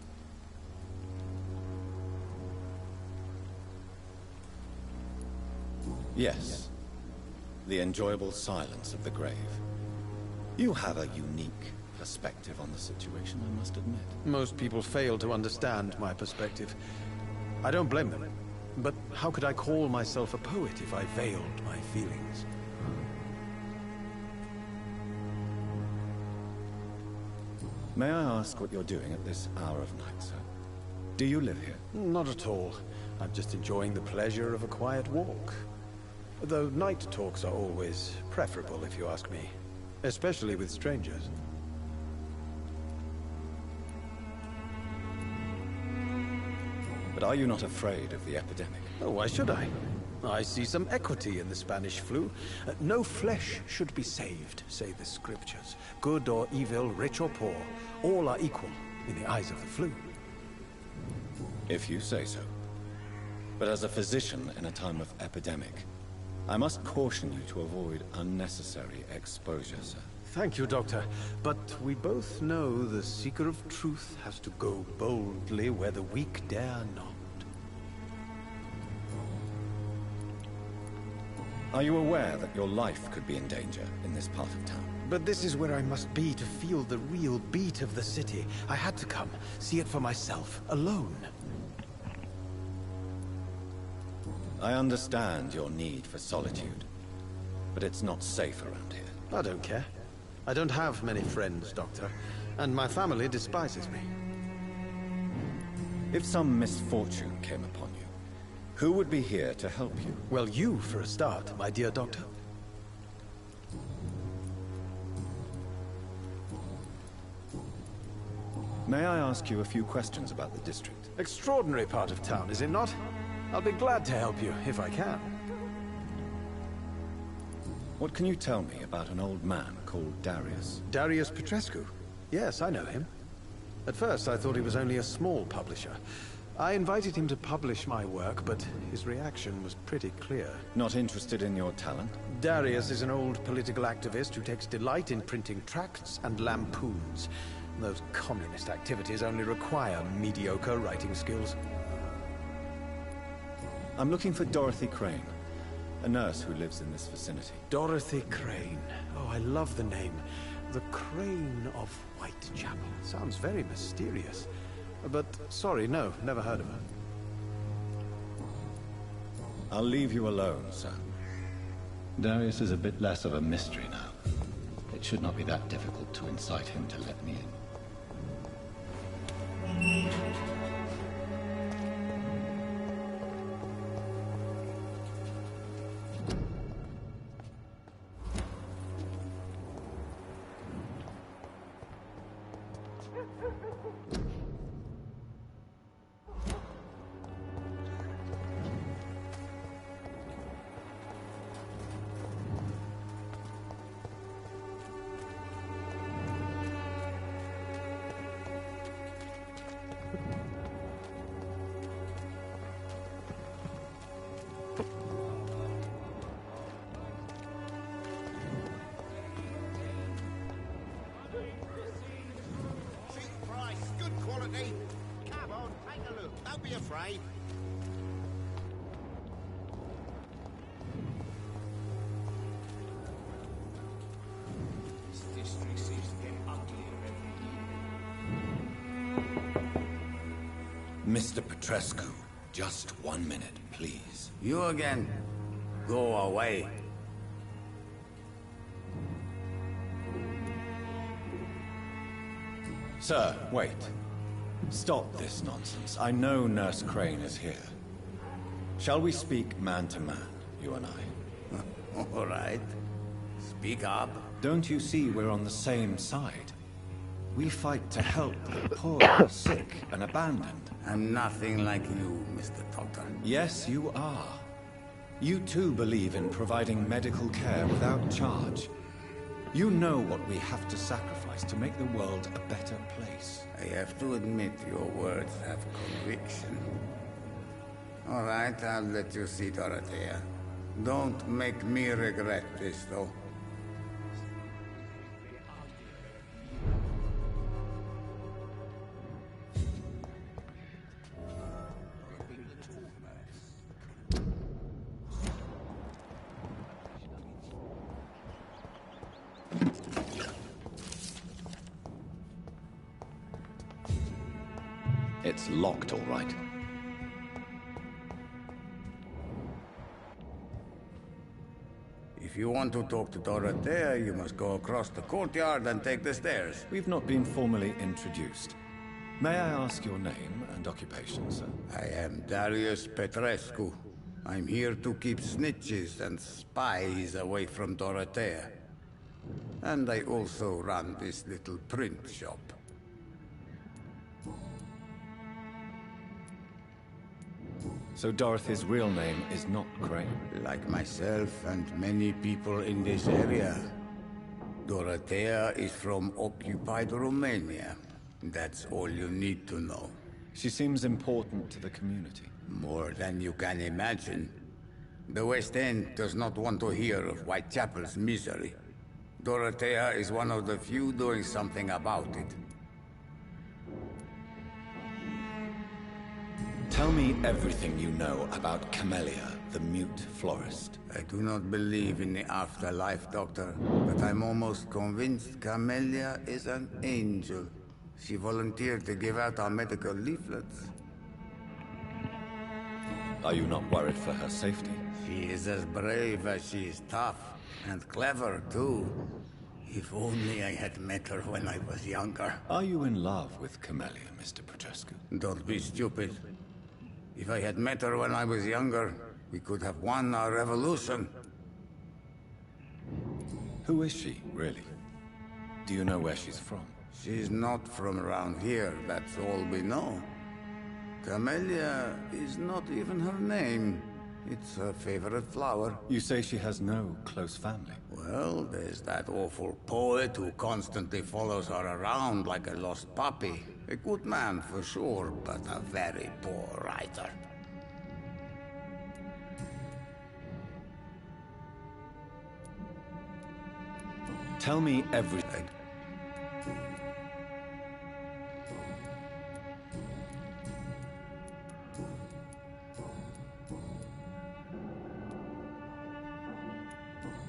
Speaker 13: Yes. The enjoyable silence of the grave. You have a unique perspective on the situation, I must admit.
Speaker 16: Most people fail to understand my perspective. I don't blame them. But how could I call myself a poet if I veiled my feelings?
Speaker 13: May I ask what you're doing at this hour of night, sir? Do you live here?
Speaker 16: Not at all. I'm just enjoying the pleasure of a quiet walk. Though night talks are always preferable, if you ask me. Especially with strangers.
Speaker 13: But are you not afraid of the epidemic?
Speaker 16: Oh, why should I? I see some equity in the Spanish flu. No flesh should be saved, say the scriptures. Good or evil, rich or poor, all are equal in the eyes of the flu.
Speaker 13: If you say so. But as a physician in a time of epidemic, I must caution you to avoid unnecessary exposure, sir.
Speaker 16: Thank you, Doctor. But we both know the seeker of truth has to go boldly where the weak dare not.
Speaker 13: Are you aware that your life could be in danger in this part of town?
Speaker 16: But this is where I must be to feel the real beat of the city. I had to come, see it for myself, alone.
Speaker 13: I understand your need for solitude, but it's not safe around here.
Speaker 16: I don't care. I don't have many friends, Doctor, and my family despises me.
Speaker 13: If some misfortune came upon you, who would be here to help you?
Speaker 16: Well, you, for a start, my dear Doctor.
Speaker 13: May I ask you a few questions about the district?
Speaker 16: Extraordinary part of town, is it not? I'll be glad to help you, if I can.
Speaker 13: What can you tell me about an old man called Darius?
Speaker 16: Darius Petrescu? Yes, I know him. At first, I thought he was only a small publisher. I invited him to publish my work, but his reaction was pretty clear.
Speaker 13: Not interested in your talent?
Speaker 16: Darius is an old political activist who takes delight in printing tracts and lampoons. Those communist activities only require mediocre writing skills.
Speaker 13: I'm looking for Dorothy Crane, a nurse who lives in this vicinity.
Speaker 16: Dorothy Crane. Oh, I love the name. The Crane of Whitechapel. Sounds very mysterious. But, sorry, no, never heard of her.
Speaker 13: I'll leave you alone, sir.
Speaker 7: Darius is a bit less of a mystery now. It should not be that difficult to incite him to let me in.
Speaker 15: Come on, take a look. Don't be afraid. This district seems to get uglier every year.
Speaker 13: Mr. Petrescu, just 1 minute, please.
Speaker 12: You again. Go away.
Speaker 13: Sir, wait. Stop this nonsense. I know Nurse Crane is here. Shall we speak man to man, you and I?
Speaker 12: All right. Speak up.
Speaker 13: Don't you see we're on the same side? We fight to help the poor, sick, and abandoned.
Speaker 12: I'm nothing like you, Mr. Doctor.
Speaker 13: Yes, you are. You too believe in providing medical care without charge. You know what we have to sacrifice to make the world a better place.
Speaker 12: I have to admit your words have conviction. All right, I'll let you see Dorothea. Don't make me regret this, though.
Speaker 13: It's locked, all right.
Speaker 12: If you want to talk to Dorothea, you must go across the courtyard and take the stairs.
Speaker 13: We've not been formally introduced. May I ask your name and occupation, sir?
Speaker 12: I am Darius Petrescu. I'm here to keep snitches and spies away from Dorothea. And I also run this little print shop.
Speaker 13: So Dorothy's real name is not Crane?
Speaker 12: Like myself and many people in this area. Dorothea is from occupied Romania. That's all you need to know.
Speaker 13: She seems important to the community.
Speaker 12: More than you can imagine. The West End does not want to hear of Whitechapel's misery. Dorothea is one of the few doing something about it.
Speaker 13: Tell me everything you know about Camellia, the mute florist.
Speaker 12: I do not believe in the afterlife, Doctor, but I'm almost convinced Camellia is an angel. She volunteered to give out our medical leaflets.
Speaker 13: Are you not worried for her safety?
Speaker 12: She is as brave as she is tough, and clever, too. If only I had met her when I was younger.
Speaker 13: Are you in love with Camellia, Mr. Petrescu?
Speaker 12: Don't be stupid. If I had met her when I was younger, we could have won our revolution.
Speaker 13: Who is she, really? Do you know where she's from?
Speaker 12: She's not from around here, that's all we know. Camellia is not even her name. It's her favorite flower.
Speaker 13: You say she has no close family?
Speaker 12: Well, there's that awful poet who constantly follows her around like a lost puppy. A good man for sure, but a very poor writer.
Speaker 13: Tell me everything.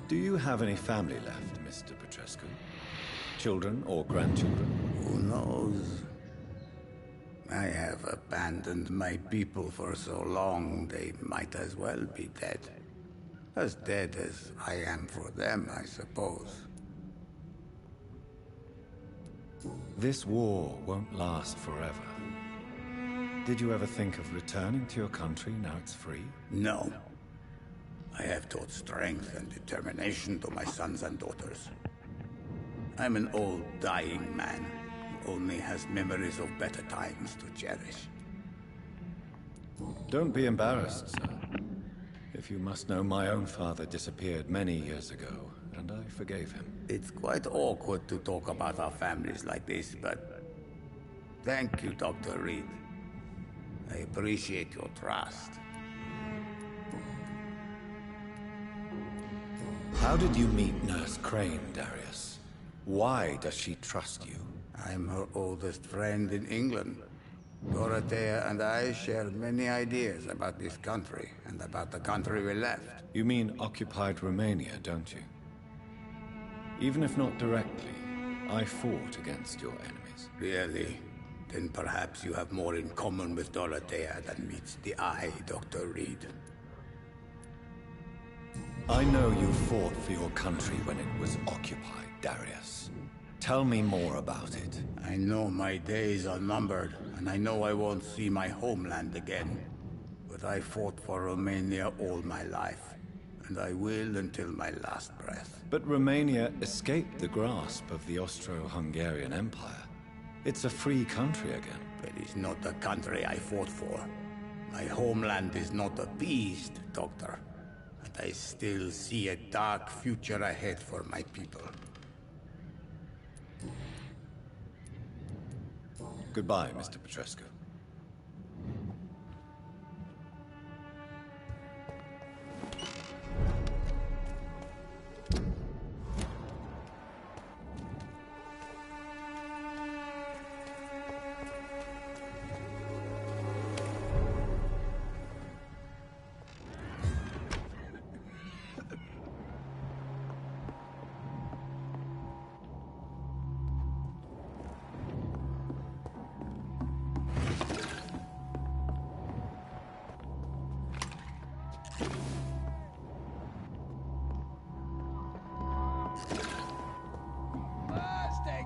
Speaker 13: Do you have any family left, Mr. Petrescu? Children or grandchildren?
Speaker 12: Who knows? I have abandoned my people for so long, they might as well be dead. As dead as I am for them, I suppose.
Speaker 13: This war won't last forever. Did you ever think of returning to your country now it's free?
Speaker 12: No. I have taught strength and determination to my sons and daughters. I'm an old, dying man who only has memories of better times to cherish.
Speaker 13: Don't be embarrassed, sir. If you must know, my own father disappeared many years ago, and I forgave him.
Speaker 12: It's quite awkward to talk about our families like this, but thank you, Dr. Reed. I appreciate your trust.
Speaker 13: How did you meet Nurse Crane, Darius? Why does she trust you?
Speaker 12: I'm her oldest friend in England. Dorothea and I share many ideas about this country and about the country we left.
Speaker 13: You mean occupied Romania, don't you? Even if not directly, I fought against your enemies.
Speaker 12: Really? Then perhaps you have more in common with Dorothea than meets the eye, Dr. Reed.
Speaker 13: I know you fought for your country when it was occupied, Darius. Tell me more about it.
Speaker 12: I know my days are numbered, and I know I won't see my homeland again. But I fought for Romania all my life, and I will until my last breath.
Speaker 13: But Romania escaped the grasp of the Austro-Hungarian Empire. It's a free country again.
Speaker 12: But it's not the country I fought for. My homeland is not appeased, Doctor. And I still see a dark future ahead for my people.
Speaker 13: Goodbye, Mr. Petrescu.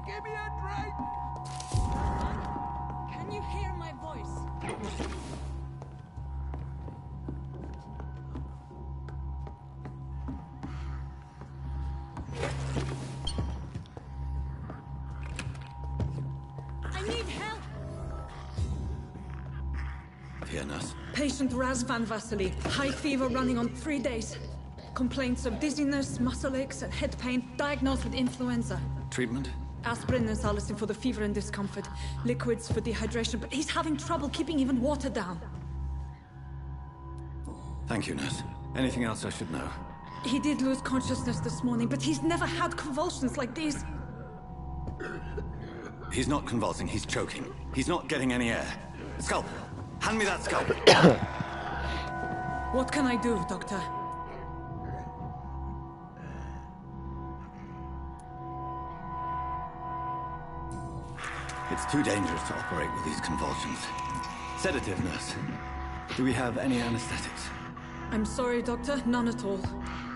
Speaker 17: Give me a drink!
Speaker 14: Can you hear my voice? I need help!
Speaker 13: Here, nurse.
Speaker 14: Patient Razvan Vasily. High fever running on 3 days. Complaints of dizziness, muscle aches, and head pain. Diagnosed with influenza.
Speaker 13: Treatment?
Speaker 14: Aspirin and salicin for the fever and discomfort. Liquids for dehydration, but he's having trouble keeping even water down.
Speaker 13: Thank you, nurse. Anything else I should know?
Speaker 14: He did lose consciousness this morning, but he's never had convulsions like these.
Speaker 13: He's not convulsing, he's choking. He's not getting any air. Scalpel! Hand me that scalpel!
Speaker 14: What can I do, Doctor?
Speaker 13: It's too dangerous to operate with these convulsions. Sedative, nurse. Do we have any anesthetics?
Speaker 14: I'm sorry, Doctor. None at all.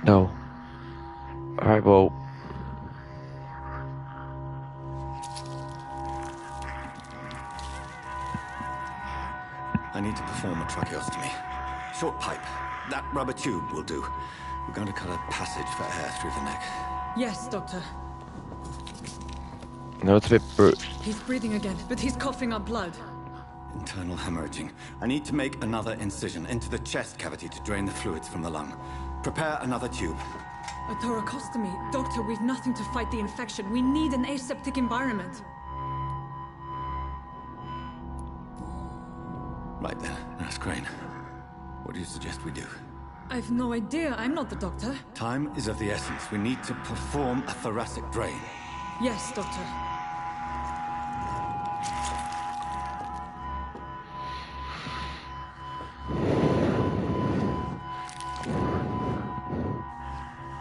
Speaker 1: No. Alright, well...
Speaker 13: I need to perform a tracheostomy. Short pipe. That rubber tube will do. We're going to cut a passage for air through the neck.
Speaker 14: Yes, Doctor.
Speaker 1: No, it's a bit
Speaker 14: He's breathing again, but he's coughing up blood.
Speaker 13: Internal hemorrhaging. I need to make another incision into the chest cavity to drain the fluids from the lung. Prepare another tube.
Speaker 14: A thoracostomy. Doctor, we've nothing to fight the infection. We need an aseptic environment.
Speaker 13: Right then, Nurse Crane. What do you suggest we do?
Speaker 14: I've no idea. I'm not the doctor.
Speaker 13: Time is of the essence. We need to perform a thoracic drain.
Speaker 14: Yes, Doctor.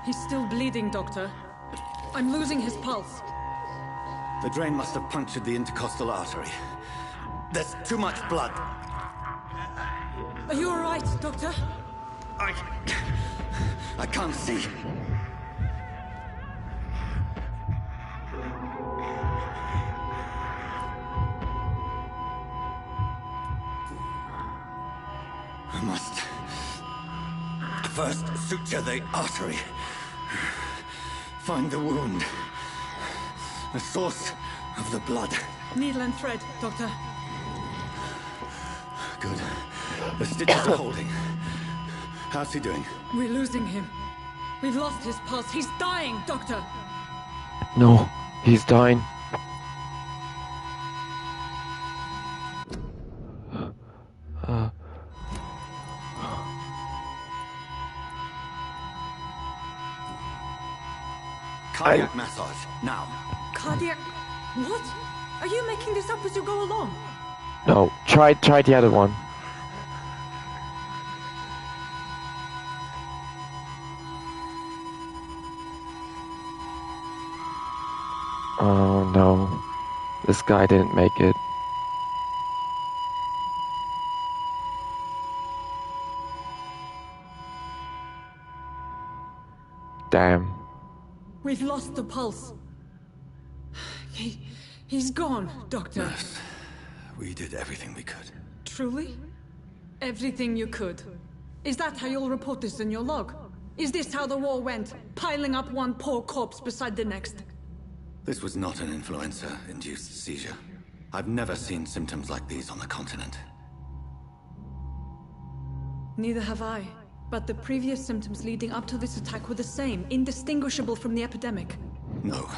Speaker 14: He's still bleeding, Doctor. I'm losing his pulse.
Speaker 13: The drain must have punctured the intercostal artery. There's too much blood.
Speaker 14: Are you all right, Doctor?
Speaker 13: I can't see. I must first suture the artery. Find the wound. The source of the blood.
Speaker 14: Needle and thread, Doctor.
Speaker 13: Good. The stitches are holding. How's he doing?
Speaker 14: We're losing him. We've lost his pulse. He's dying, Doctor.
Speaker 1: No, he's dying.
Speaker 13: Cardiac massage, now.
Speaker 14: Cardiac... What? Are you making this up as you go along?
Speaker 1: No, try the other one. Oh no, this guy didn't make it. Damn.
Speaker 14: We've lost the pulse. He's gone, Doctor.
Speaker 13: Nurse, we did everything we could.
Speaker 14: Truly? Everything you could. Is that how you'll report this in your log? Is this how the war went? Piling up one poor corpse beside the next?
Speaker 13: This was not an influenza-induced seizure. I've never seen symptoms like these on the continent.
Speaker 14: Neither have I. But the previous symptoms leading up to this attack were the same, indistinguishable from the epidemic.
Speaker 13: No.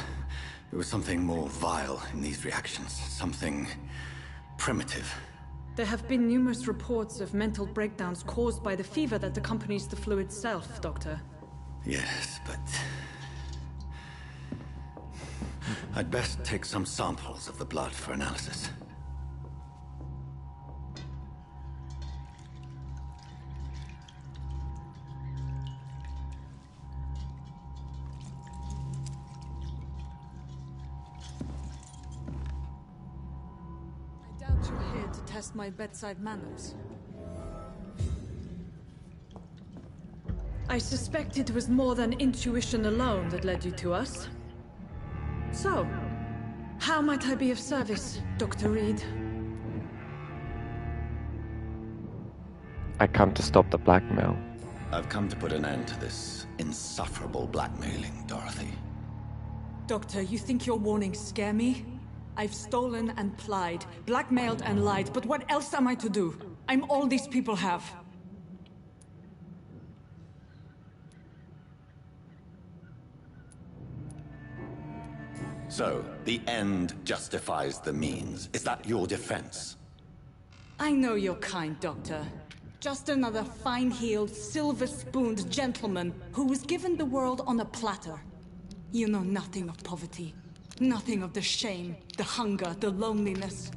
Speaker 13: There was something more vile in these reactions. Something primitive.
Speaker 14: There have been numerous reports of mental breakdowns caused by the fever that accompanies the flu itself, Doctor.
Speaker 13: Yes, but... I'd best take some samples of the blood for analysis.
Speaker 14: I doubt you're here to test my bedside manners. I suspect it was more than intuition alone that led you to us. So, how might I be of service, Dr. Reed?
Speaker 1: I come to stop the blackmail.
Speaker 13: I've come to put an end to this insufferable blackmailing, Dorothy.
Speaker 14: Doctor, you think your warnings scare me? I've stolen and plied, blackmailed and lied, but what else am I to do? I'm all these people have.
Speaker 13: So, the end justifies the means. Is that your defense?
Speaker 14: I know you're kind, Doctor. Just another fine-heeled, silver-spooned gentleman who was given the world on a platter. You know nothing of poverty. Nothing of the shame, the hunger, the loneliness.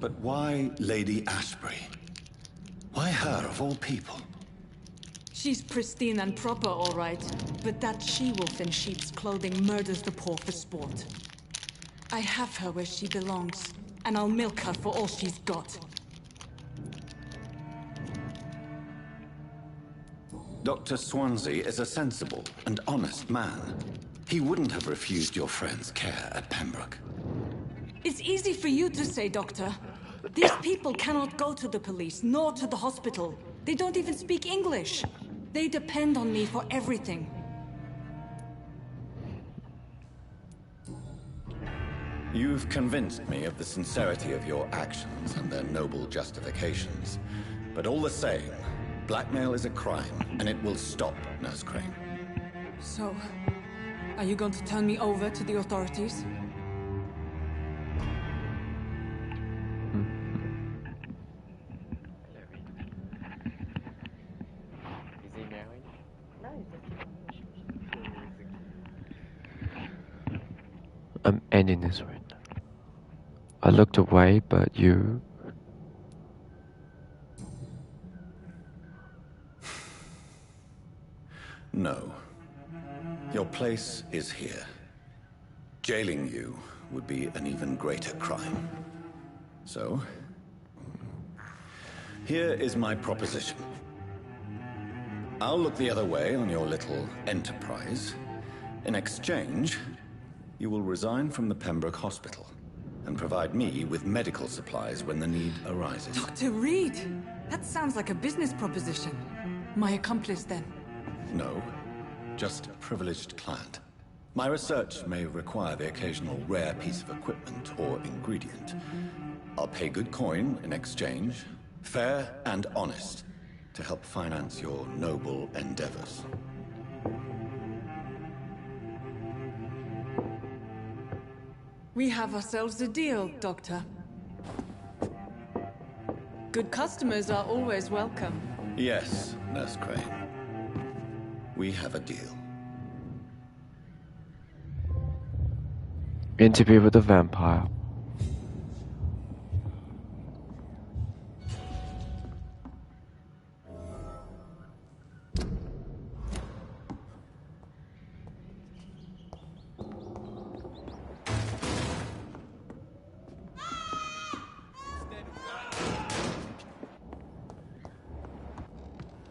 Speaker 13: But why Lady Ashbury? Why her, of all people?
Speaker 14: She's pristine and proper, all right. But that she-wolf in sheep's clothing murders the poor for sport. I have her where she belongs, and I'll milk her for all she's got.
Speaker 13: Dr. Swansea is a sensible and honest man. He wouldn't have refused your friend's care at Pembroke.
Speaker 14: It's easy for you to say, Doctor. These people cannot go to the police, nor to the hospital. They don't even speak English. They depend on me for everything.
Speaker 13: You've convinced me of the sincerity of your actions and their noble justifications. But all the same, blackmail is a crime, and it will stop, Nurse Crane.
Speaker 14: So, are you going to turn me over to the authorities?
Speaker 1: Is he married? I'm ending this right now. I looked away, but you...
Speaker 13: No. Your place is here. Jailing you would be an even greater crime. So, here is my proposition. I'll look the other way on your little enterprise. In exchange, you will resign from the Pembroke Hospital and provide me with medical supplies when the need arises.
Speaker 14: Dr. Reed! That sounds like a business proposition. My accomplice, then?
Speaker 13: No, just a privileged client. My research may require the occasional rare piece of equipment or ingredient. I'll pay good coin in exchange, fair and honest, to help finance your noble endeavors.
Speaker 14: We have ourselves a deal, Doctor. Good customers are always welcome.
Speaker 13: Yes, Nurse Crane. We have a deal.
Speaker 1: Interview with the vampire.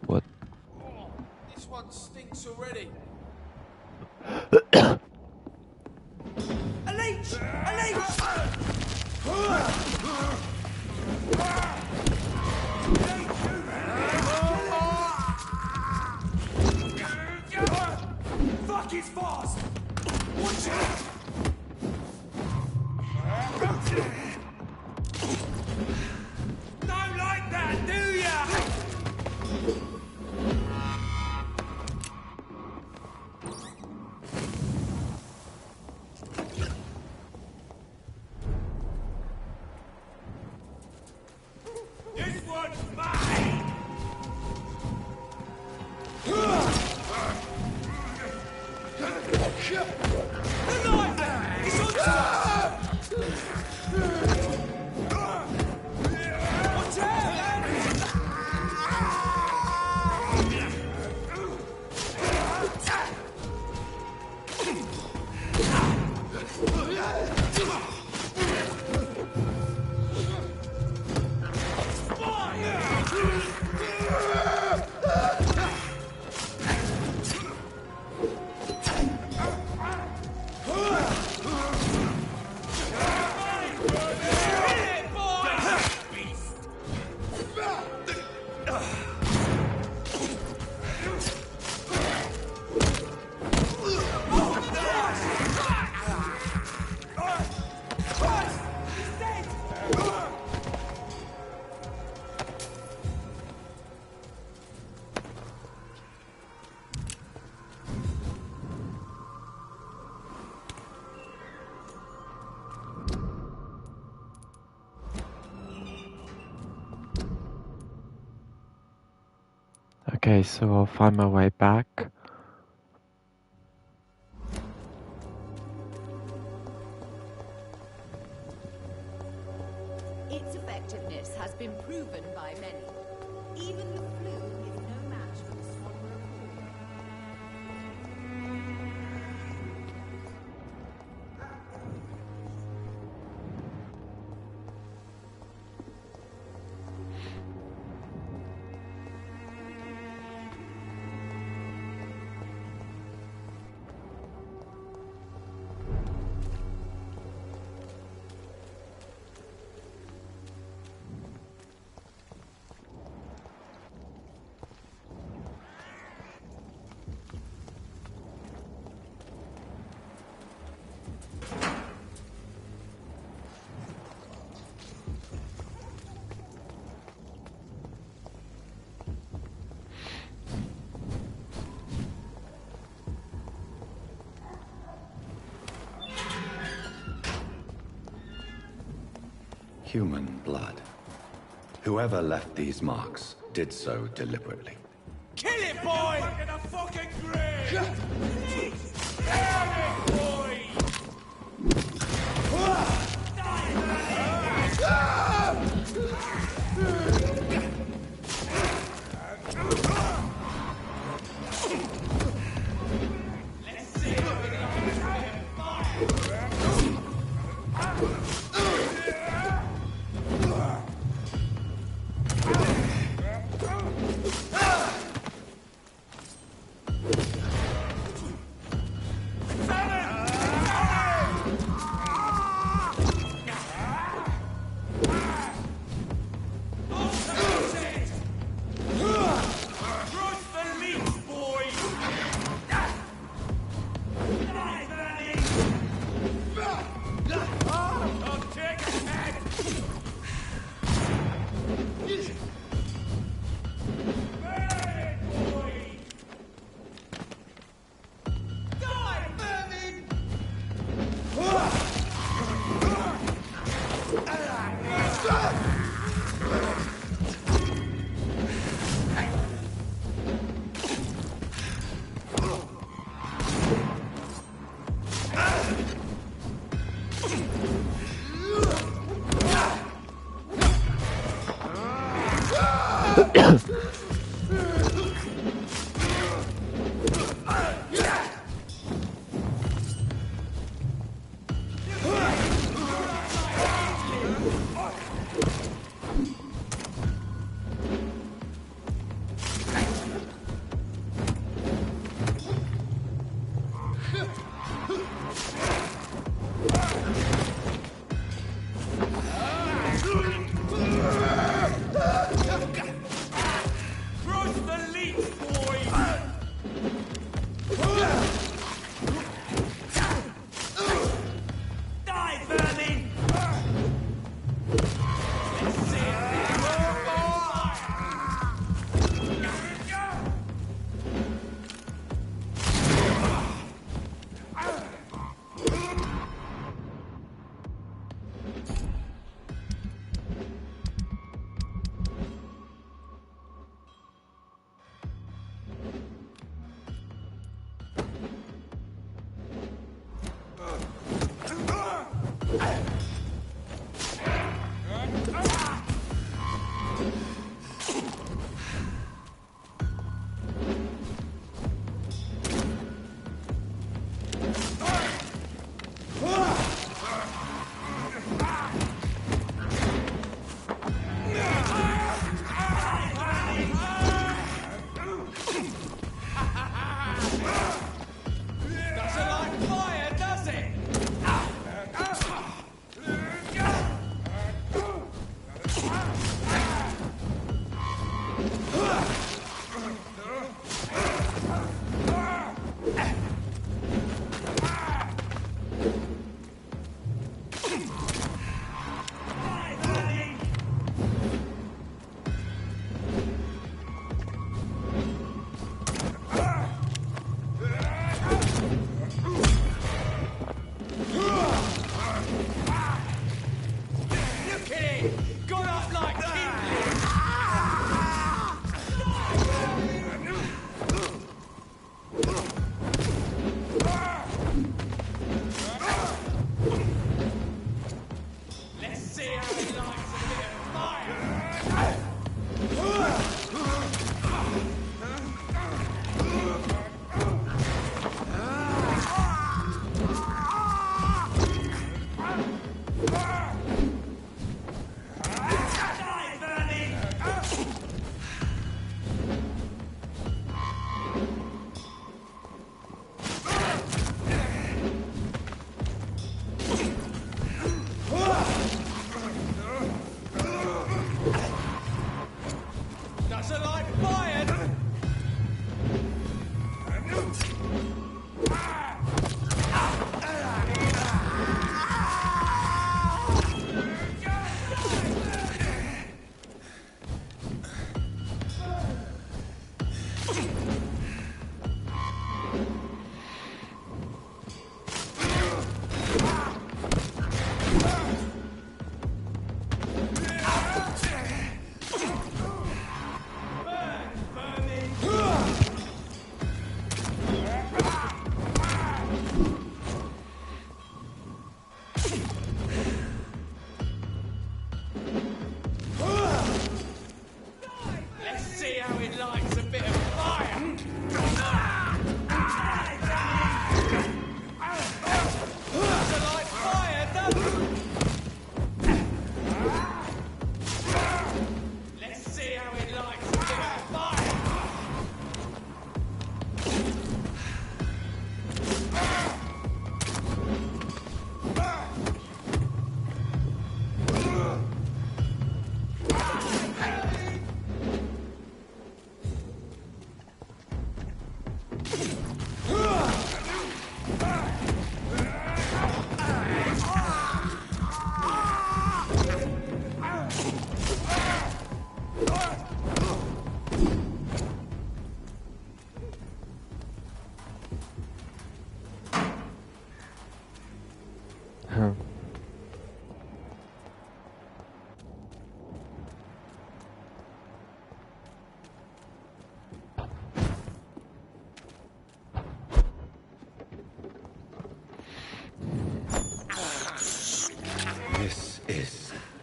Speaker 1: What?
Speaker 9: This one stinks already.
Speaker 17: Fuck, it's fast! Watch out! Don't like that, do ya? This one's mine! The knife! It's on top! Watch out,
Speaker 1: Okay, so I'll find my way back.
Speaker 11: Its effectiveness has been proven by many. Even the flu is no match for the Swanborough cordial.
Speaker 13: Human blood. Whoever left these marks did so deliberately.
Speaker 17: Kill it, boy! Look at the fucking grave! Damn it, boy!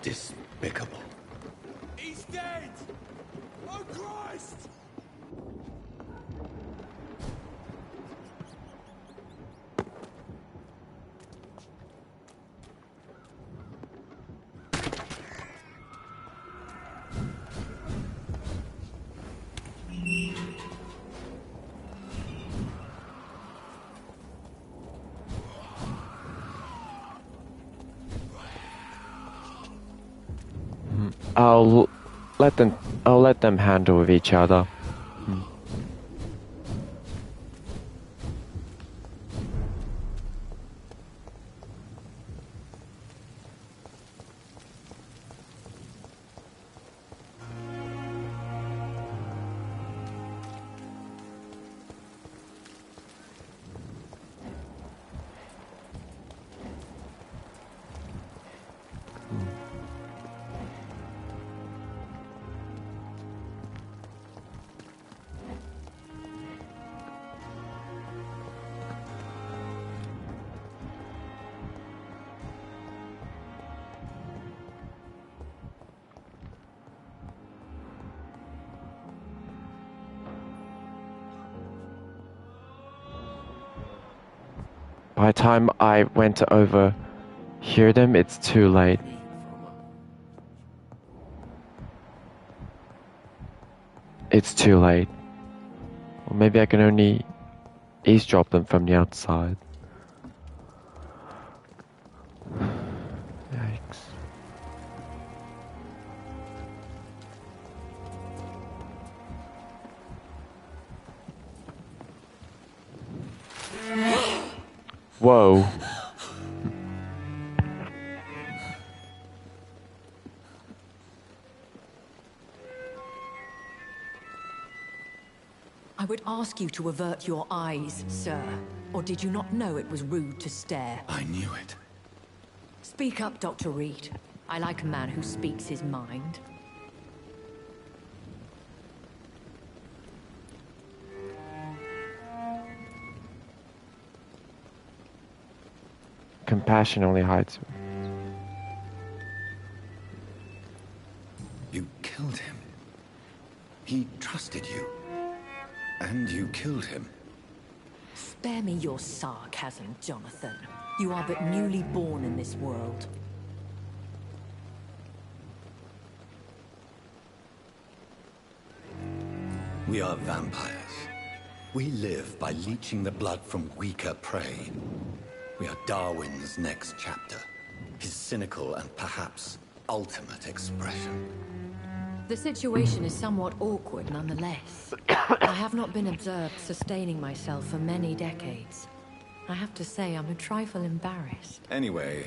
Speaker 13: despicable.
Speaker 17: He's dead! Oh, Christ!
Speaker 1: I'll let them handle with each other. By the time I went to overhear them, it's too late. It's too late. Or maybe I can only eavesdrop them from the outside. Yikes. Whoa.
Speaker 18: I would ask you to avert your eyes, sir. Or did you not know it was rude to stare?
Speaker 13: I knew it.
Speaker 18: Speak up, Dr. Reed. I like a man who speaks his mind.
Speaker 1: Compassion only hides.
Speaker 13: You killed him. He trusted you. And you killed him.
Speaker 18: Spare me your sarcasm, Jonathan. You are but newly born in this world.
Speaker 13: We are vampires. We live by leeching the blood from weaker prey. We are Darwin's next chapter. His cynical and perhaps ultimate expression.
Speaker 18: The situation is somewhat awkward nonetheless. I have not been observed sustaining myself for many decades. I have to say I'm a trifle embarrassed.
Speaker 13: Anyway,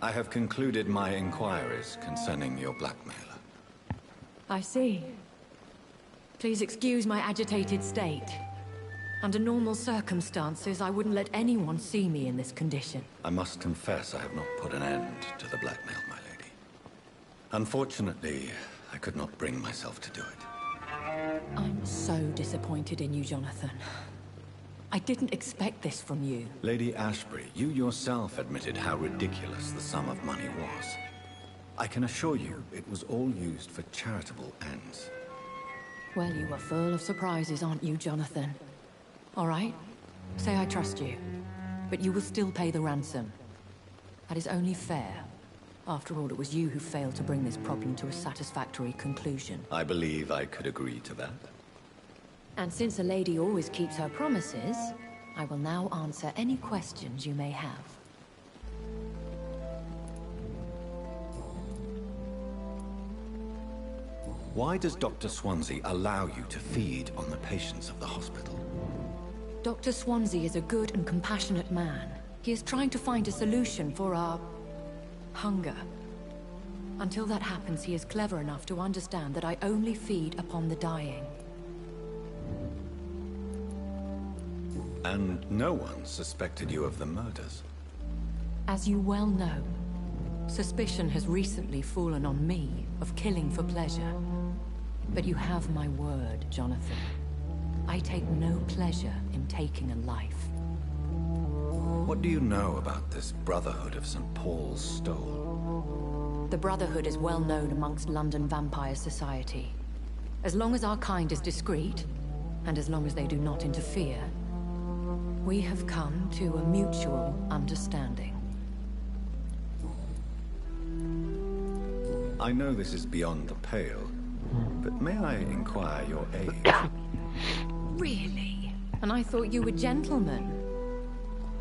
Speaker 13: I have concluded my inquiries concerning your blackmailer.
Speaker 18: I see. Please excuse my agitated state. Under normal circumstances, I wouldn't let anyone see me in this condition.
Speaker 13: I must confess I have not put an end to the blackmail, my lady. Unfortunately, I could not bring myself to do it.
Speaker 18: I'm so disappointed in you, Jonathan. I didn't expect this from you.
Speaker 13: Lady Ashbury, you yourself admitted how ridiculous the sum of money was. I can assure you it was all used for charitable ends.
Speaker 18: Well, you are full of surprises, aren't you, Jonathan? All right, say I trust you, but you will still pay the ransom. That is only fair. After all, it was you who failed to bring this problem to a satisfactory conclusion.
Speaker 13: I believe I could agree to that.
Speaker 18: And since a lady always keeps her promises, I will now answer any questions you may have.
Speaker 13: Why does Dr. Swansea allow you to feed on the patients of the hospital?
Speaker 18: Dr. Swansea is a good and compassionate man. He is trying to find a solution for our hunger. Until that happens, he is clever enough to understand that I only feed upon the dying.
Speaker 13: And no one suspected you of the murders?
Speaker 18: As you well know, suspicion has recently fallen on me of killing for pleasure. But you have my word, Jonathan. I take no pleasure in taking a life.
Speaker 13: What do you know about this Brotherhood of St. Paul's Stole?
Speaker 18: The Brotherhood is well known amongst London vampire society. As long as our kind is discreet, and as long as they do not interfere, we have come to a mutual understanding.
Speaker 13: I know this is beyond the pale, but may I inquire your age?
Speaker 18: Really? And I thought you were gentlemen.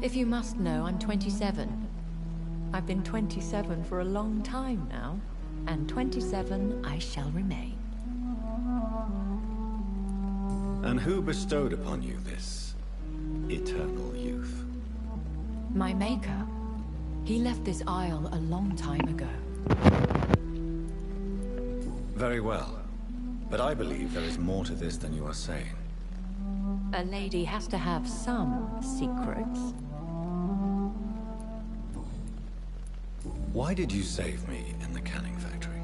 Speaker 18: If you must know, I'm 27. I've been 27 for a long time now, and 27 I shall remain.
Speaker 13: And who bestowed upon you this eternal youth?
Speaker 18: My maker. He left this isle a long time ago.
Speaker 13: Very well. But I believe there is more to this than you are saying.
Speaker 18: A lady has to have some secrets.
Speaker 13: Why did you save me in the canning factory?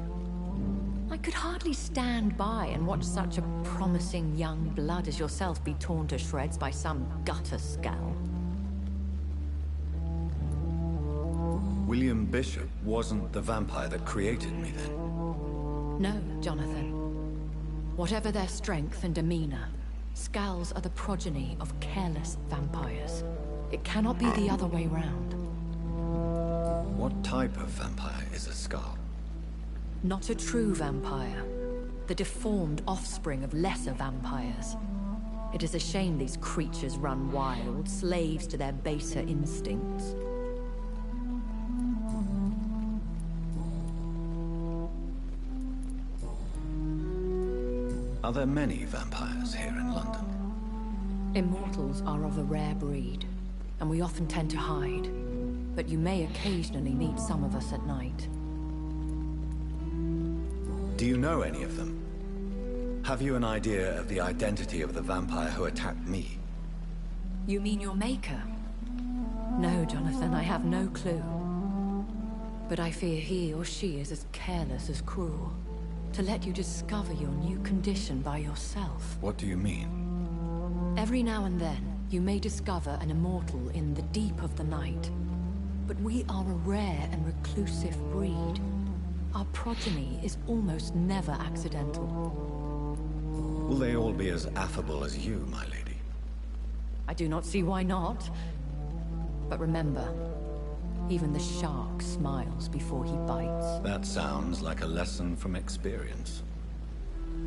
Speaker 18: I could hardly stand by and watch such a promising young blood as yourself be torn to shreds by some gutter scowl.
Speaker 13: William Bishop wasn't the vampire that created me then?
Speaker 18: No, Jonathan. Whatever their strength and demeanor, Scowls are the progeny of careless vampires. It cannot be the other way round.
Speaker 13: What type of vampire is a Scowl?
Speaker 18: Not a true vampire. The deformed offspring of lesser vampires. It is a shame these creatures run wild, slaves to their baser instincts.
Speaker 13: Are there many vampires here in London?
Speaker 18: Immortals are of a rare breed, and we often tend to hide. But you may occasionally meet some of us at night.
Speaker 13: Do you know any of them? Have you an idea of the identity of the vampire who attacked me?
Speaker 18: You mean your maker? No, Jonathan, I have no clue. But I fear he or she is as careless as cruel. To let you discover your new condition by yourself.
Speaker 13: What do you mean?
Speaker 18: Every now and then, you may discover an immortal in the deep of the night. But we are a rare and reclusive breed. Our progeny is almost never accidental.
Speaker 13: Will they all be as affable as you, my lady?
Speaker 18: I do not see why not. But remember, even the shark smiles before he bites.
Speaker 13: That sounds like a lesson from experience.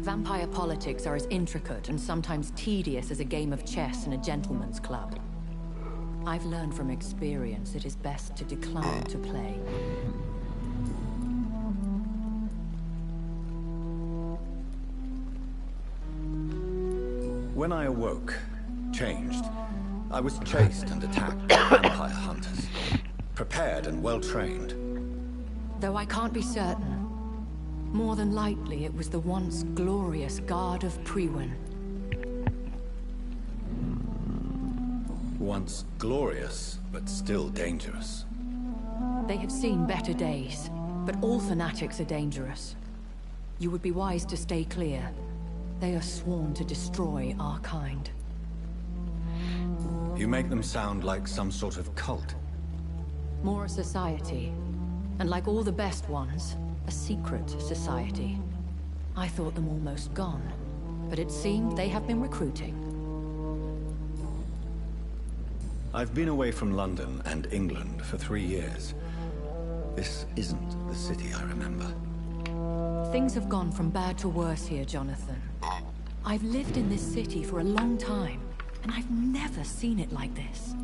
Speaker 18: Vampire politics are as intricate and sometimes tedious as a game of chess in a gentleman's club. I've learned from experience it is best to decline to play.
Speaker 13: When I awoke, changed, I was chased and attacked by vampire hunters. Prepared and well-trained.
Speaker 18: Though I can't be certain, more than likely it was the once glorious Guard of Priwen.
Speaker 13: Once glorious, but still dangerous.
Speaker 18: They have seen better days, but all fanatics are dangerous. You would be wise to stay clear. They are sworn to destroy our kind.
Speaker 13: You make them sound like some sort of cult.
Speaker 18: More a society, and like all the best ones, a secret society. I thought them almost gone, but it seemed they have been recruiting.
Speaker 13: I've been away from London and England for 3 years. This isn't the city I remember.
Speaker 18: Things have gone from bad to worse here, Jonathan. I've lived in this city for a long time, and I've never seen it like this.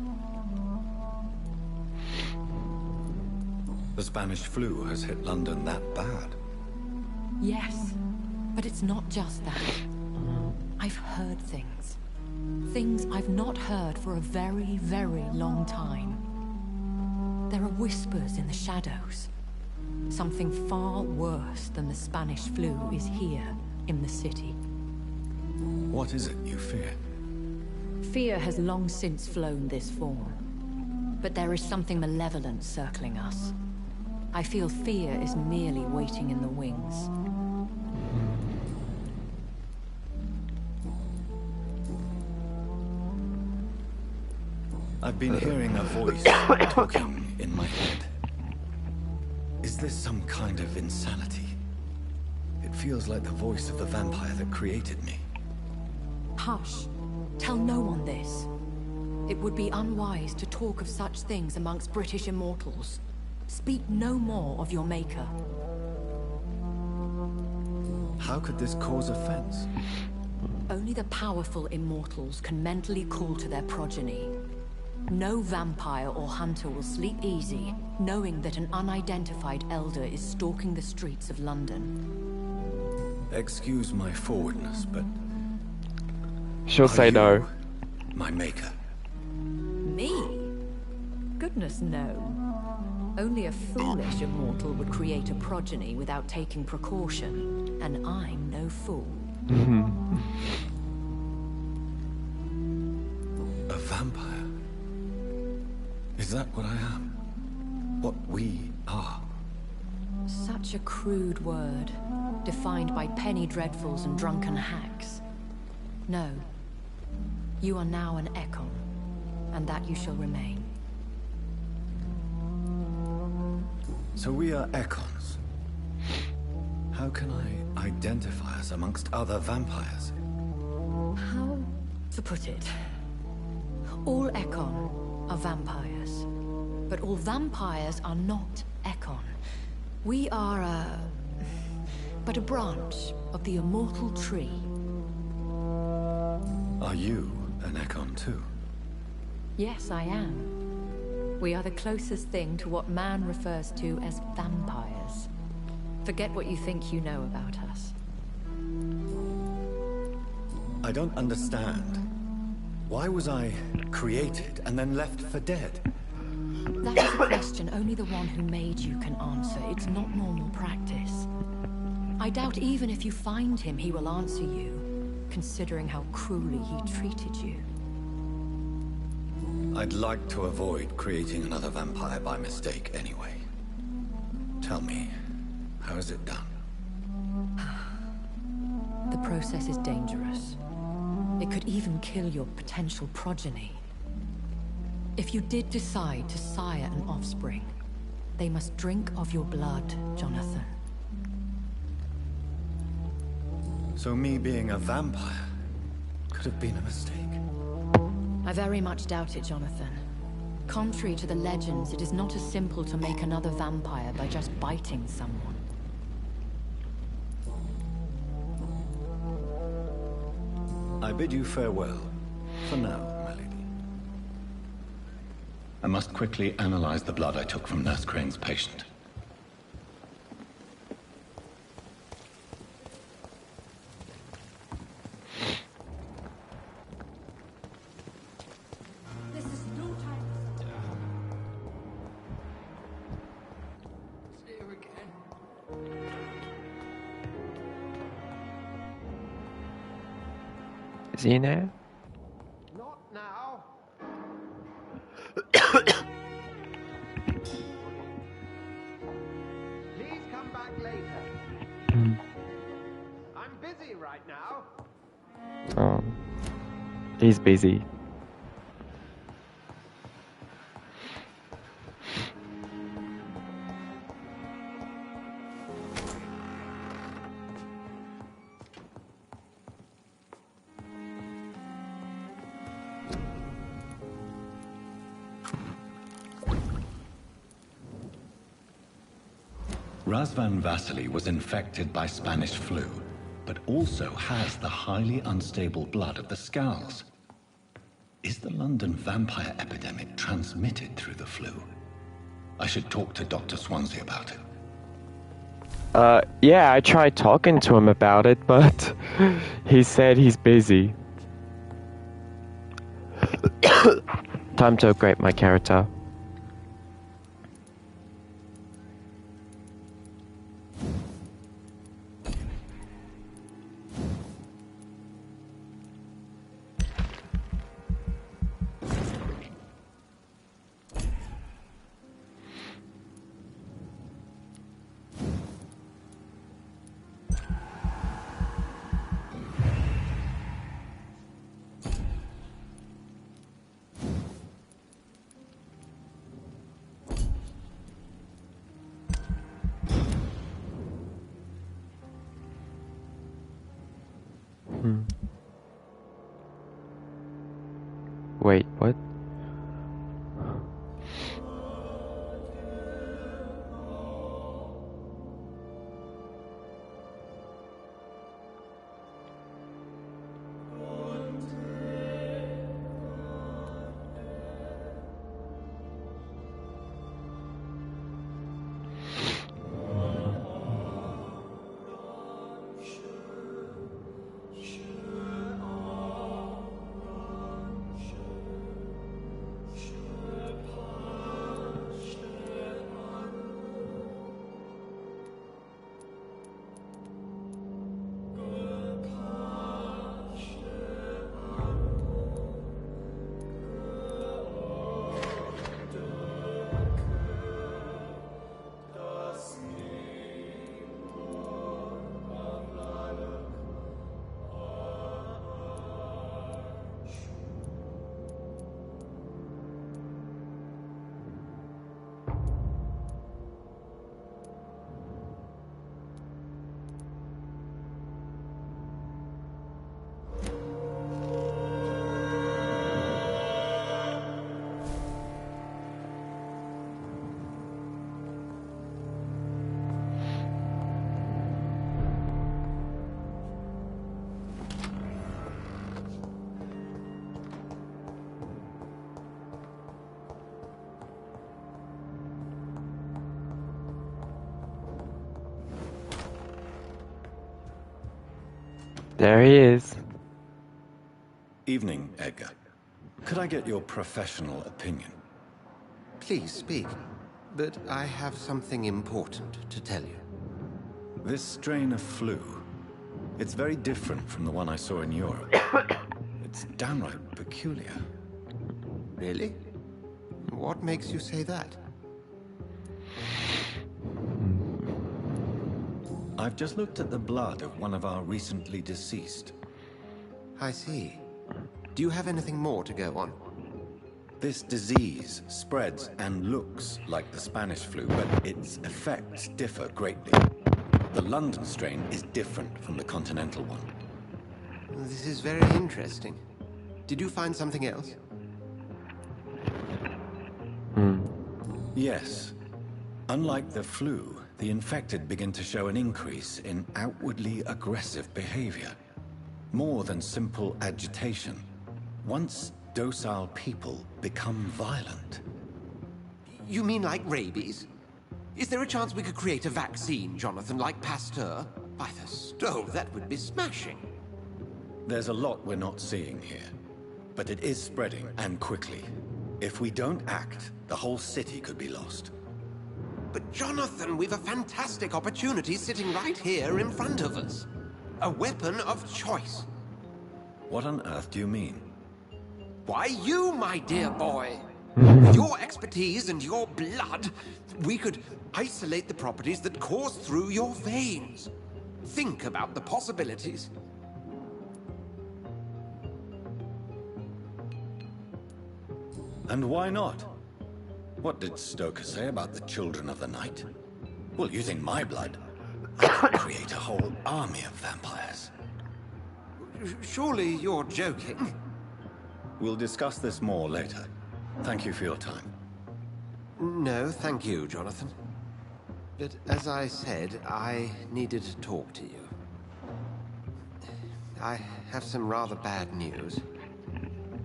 Speaker 13: The Spanish flu has hit London that bad.
Speaker 18: Yes, but it's not just that. I've heard things. Things I've not heard for a very, very long time. There are whispers in the shadows. Something far worse than the Spanish flu is here in the city.
Speaker 13: What is it you fear?
Speaker 18: Fear has long since flown this form. But there is something malevolent circling us. I feel fear is merely waiting in the wings. I've
Speaker 13: been hearing a voice talking in my head. Is this some kind of insanity? It feels like the voice of the vampire that created me.
Speaker 18: Hush. Tell no one this. It would be unwise to talk of such things amongst British immortals. Speak no more of your maker.
Speaker 13: How could this cause offense?
Speaker 18: Only the powerful immortals can mentally call to their progeny. No vampire or hunter will sleep easy, knowing that an unidentified elder is stalking the streets of London.
Speaker 13: Excuse my forwardness, but...
Speaker 1: She'll say no.
Speaker 13: My maker.
Speaker 18: Me? Goodness, no. Only a foolish immortal would create a progeny without taking precaution, and I'm no fool.
Speaker 13: A vampire? Is that what I am? What we are?
Speaker 18: Such a crude word, defined by penny dreadfuls and drunken hacks. No. You are now an Ekon, and that you shall remain.
Speaker 13: So we are Ekons. How can I identify us amongst other vampires?
Speaker 18: How to put it? All Ekon are vampires, but all vampires are not Ekon. We are but a branch of the immortal tree.
Speaker 13: Are you an Ekon too?
Speaker 18: Yes, I am. We are the closest thing to what man refers to as vampires. Forget what you think you know about us.
Speaker 13: I don't understand. Why was I created and then left for dead?
Speaker 18: That is a question only the one who made you can answer. It's not normal practice. I doubt even if you find him, he will answer you, considering how cruelly he treated you.
Speaker 13: I'd like to avoid creating another vampire by mistake anyway. Tell me, how is it done?
Speaker 18: The process is dangerous. It could even kill your potential progeny. If you did decide to sire an offspring, they must drink of your blood, Jonathan.
Speaker 13: So me being a vampire could have been a mistake.
Speaker 18: I very much doubt it, Jonathan. Contrary to the legends, it is not as simple to make another vampire by just biting someone.
Speaker 13: I bid you farewell, for now, my lady. I must quickly analyze the blood I took from Nurse Crane's patient.
Speaker 1: Is he in there?
Speaker 15: Not now. Please come back later. I'm busy right now.
Speaker 1: Oh, he's busy.
Speaker 13: Razvan Vasily was infected by Spanish flu, but also has the highly unstable blood of the Scowls. Is the London vampire epidemic transmitted through the flu? I should talk to Dr. Swansea about it.
Speaker 1: Yeah, I tried talking to him about it, but he said he's busy. Time to upgrade my character. Wait, what? There he is.
Speaker 13: Evening, Edgar. Could I get your professional opinion?
Speaker 19: Please speak, but I have something important to tell you.
Speaker 13: This strain of flu, it's very different from the one I saw in Europe. It's downright peculiar.
Speaker 19: Really? What makes you say that?
Speaker 13: I've just looked at the blood of one of our recently deceased.
Speaker 19: I see. Do you have anything more to go on?
Speaker 13: This disease spreads and looks like the Spanish flu, but its effects differ greatly. The London strain is different from the continental one.
Speaker 19: This is very interesting. Did you find something else?
Speaker 13: Yes. Unlike the flu, the infected begin to show an increase in outwardly aggressive behavior. More than simple agitation. Once docile people become violent.
Speaker 19: You mean like rabies? Is there a chance we could create a vaccine, Jonathan, like Pasteur? By the stove, that would be smashing.
Speaker 13: There's a lot we're not seeing here. But it is spreading, and quickly. If we don't act, the whole city could be lost.
Speaker 19: But Jonathan, we've a fantastic opportunity sitting right here in front of us. A weapon of choice.
Speaker 13: What on earth do you mean?
Speaker 19: Why, you, my dear boy. With your expertise and your blood, we could isolate the properties that course through your veins. Think about the possibilities.
Speaker 13: And why not? What did Stoker say about the Children of the Night? Well, using my blood, I could create a whole army of vampires.
Speaker 19: Surely you're joking.
Speaker 13: We'll discuss this more later. Thank you for your time.
Speaker 19: No, thank you, Jonathan. But as I said, I needed to talk to you. I have some rather bad news.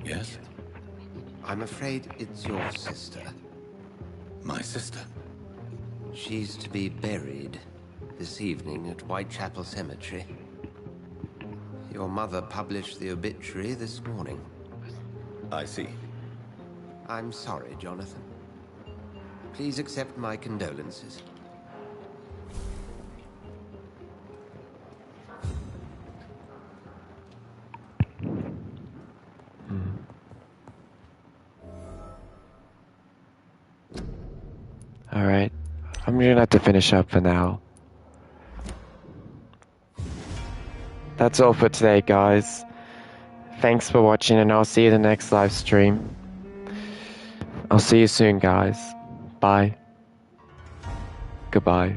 Speaker 13: Yes?
Speaker 19: I'm afraid it's your sister.
Speaker 13: My sister?
Speaker 19: She's to be buried this evening at Whitechapel Cemetery. Your mother published the obituary this morning.
Speaker 13: I see.
Speaker 19: I'm sorry, Jonathan. Please accept my condolences.
Speaker 1: Alright, I'm gonna have to finish up for now. That's all for today, guys. Thanks for watching, and I'll see you in the next live stream. I'll see you soon, guys. Bye. Goodbye.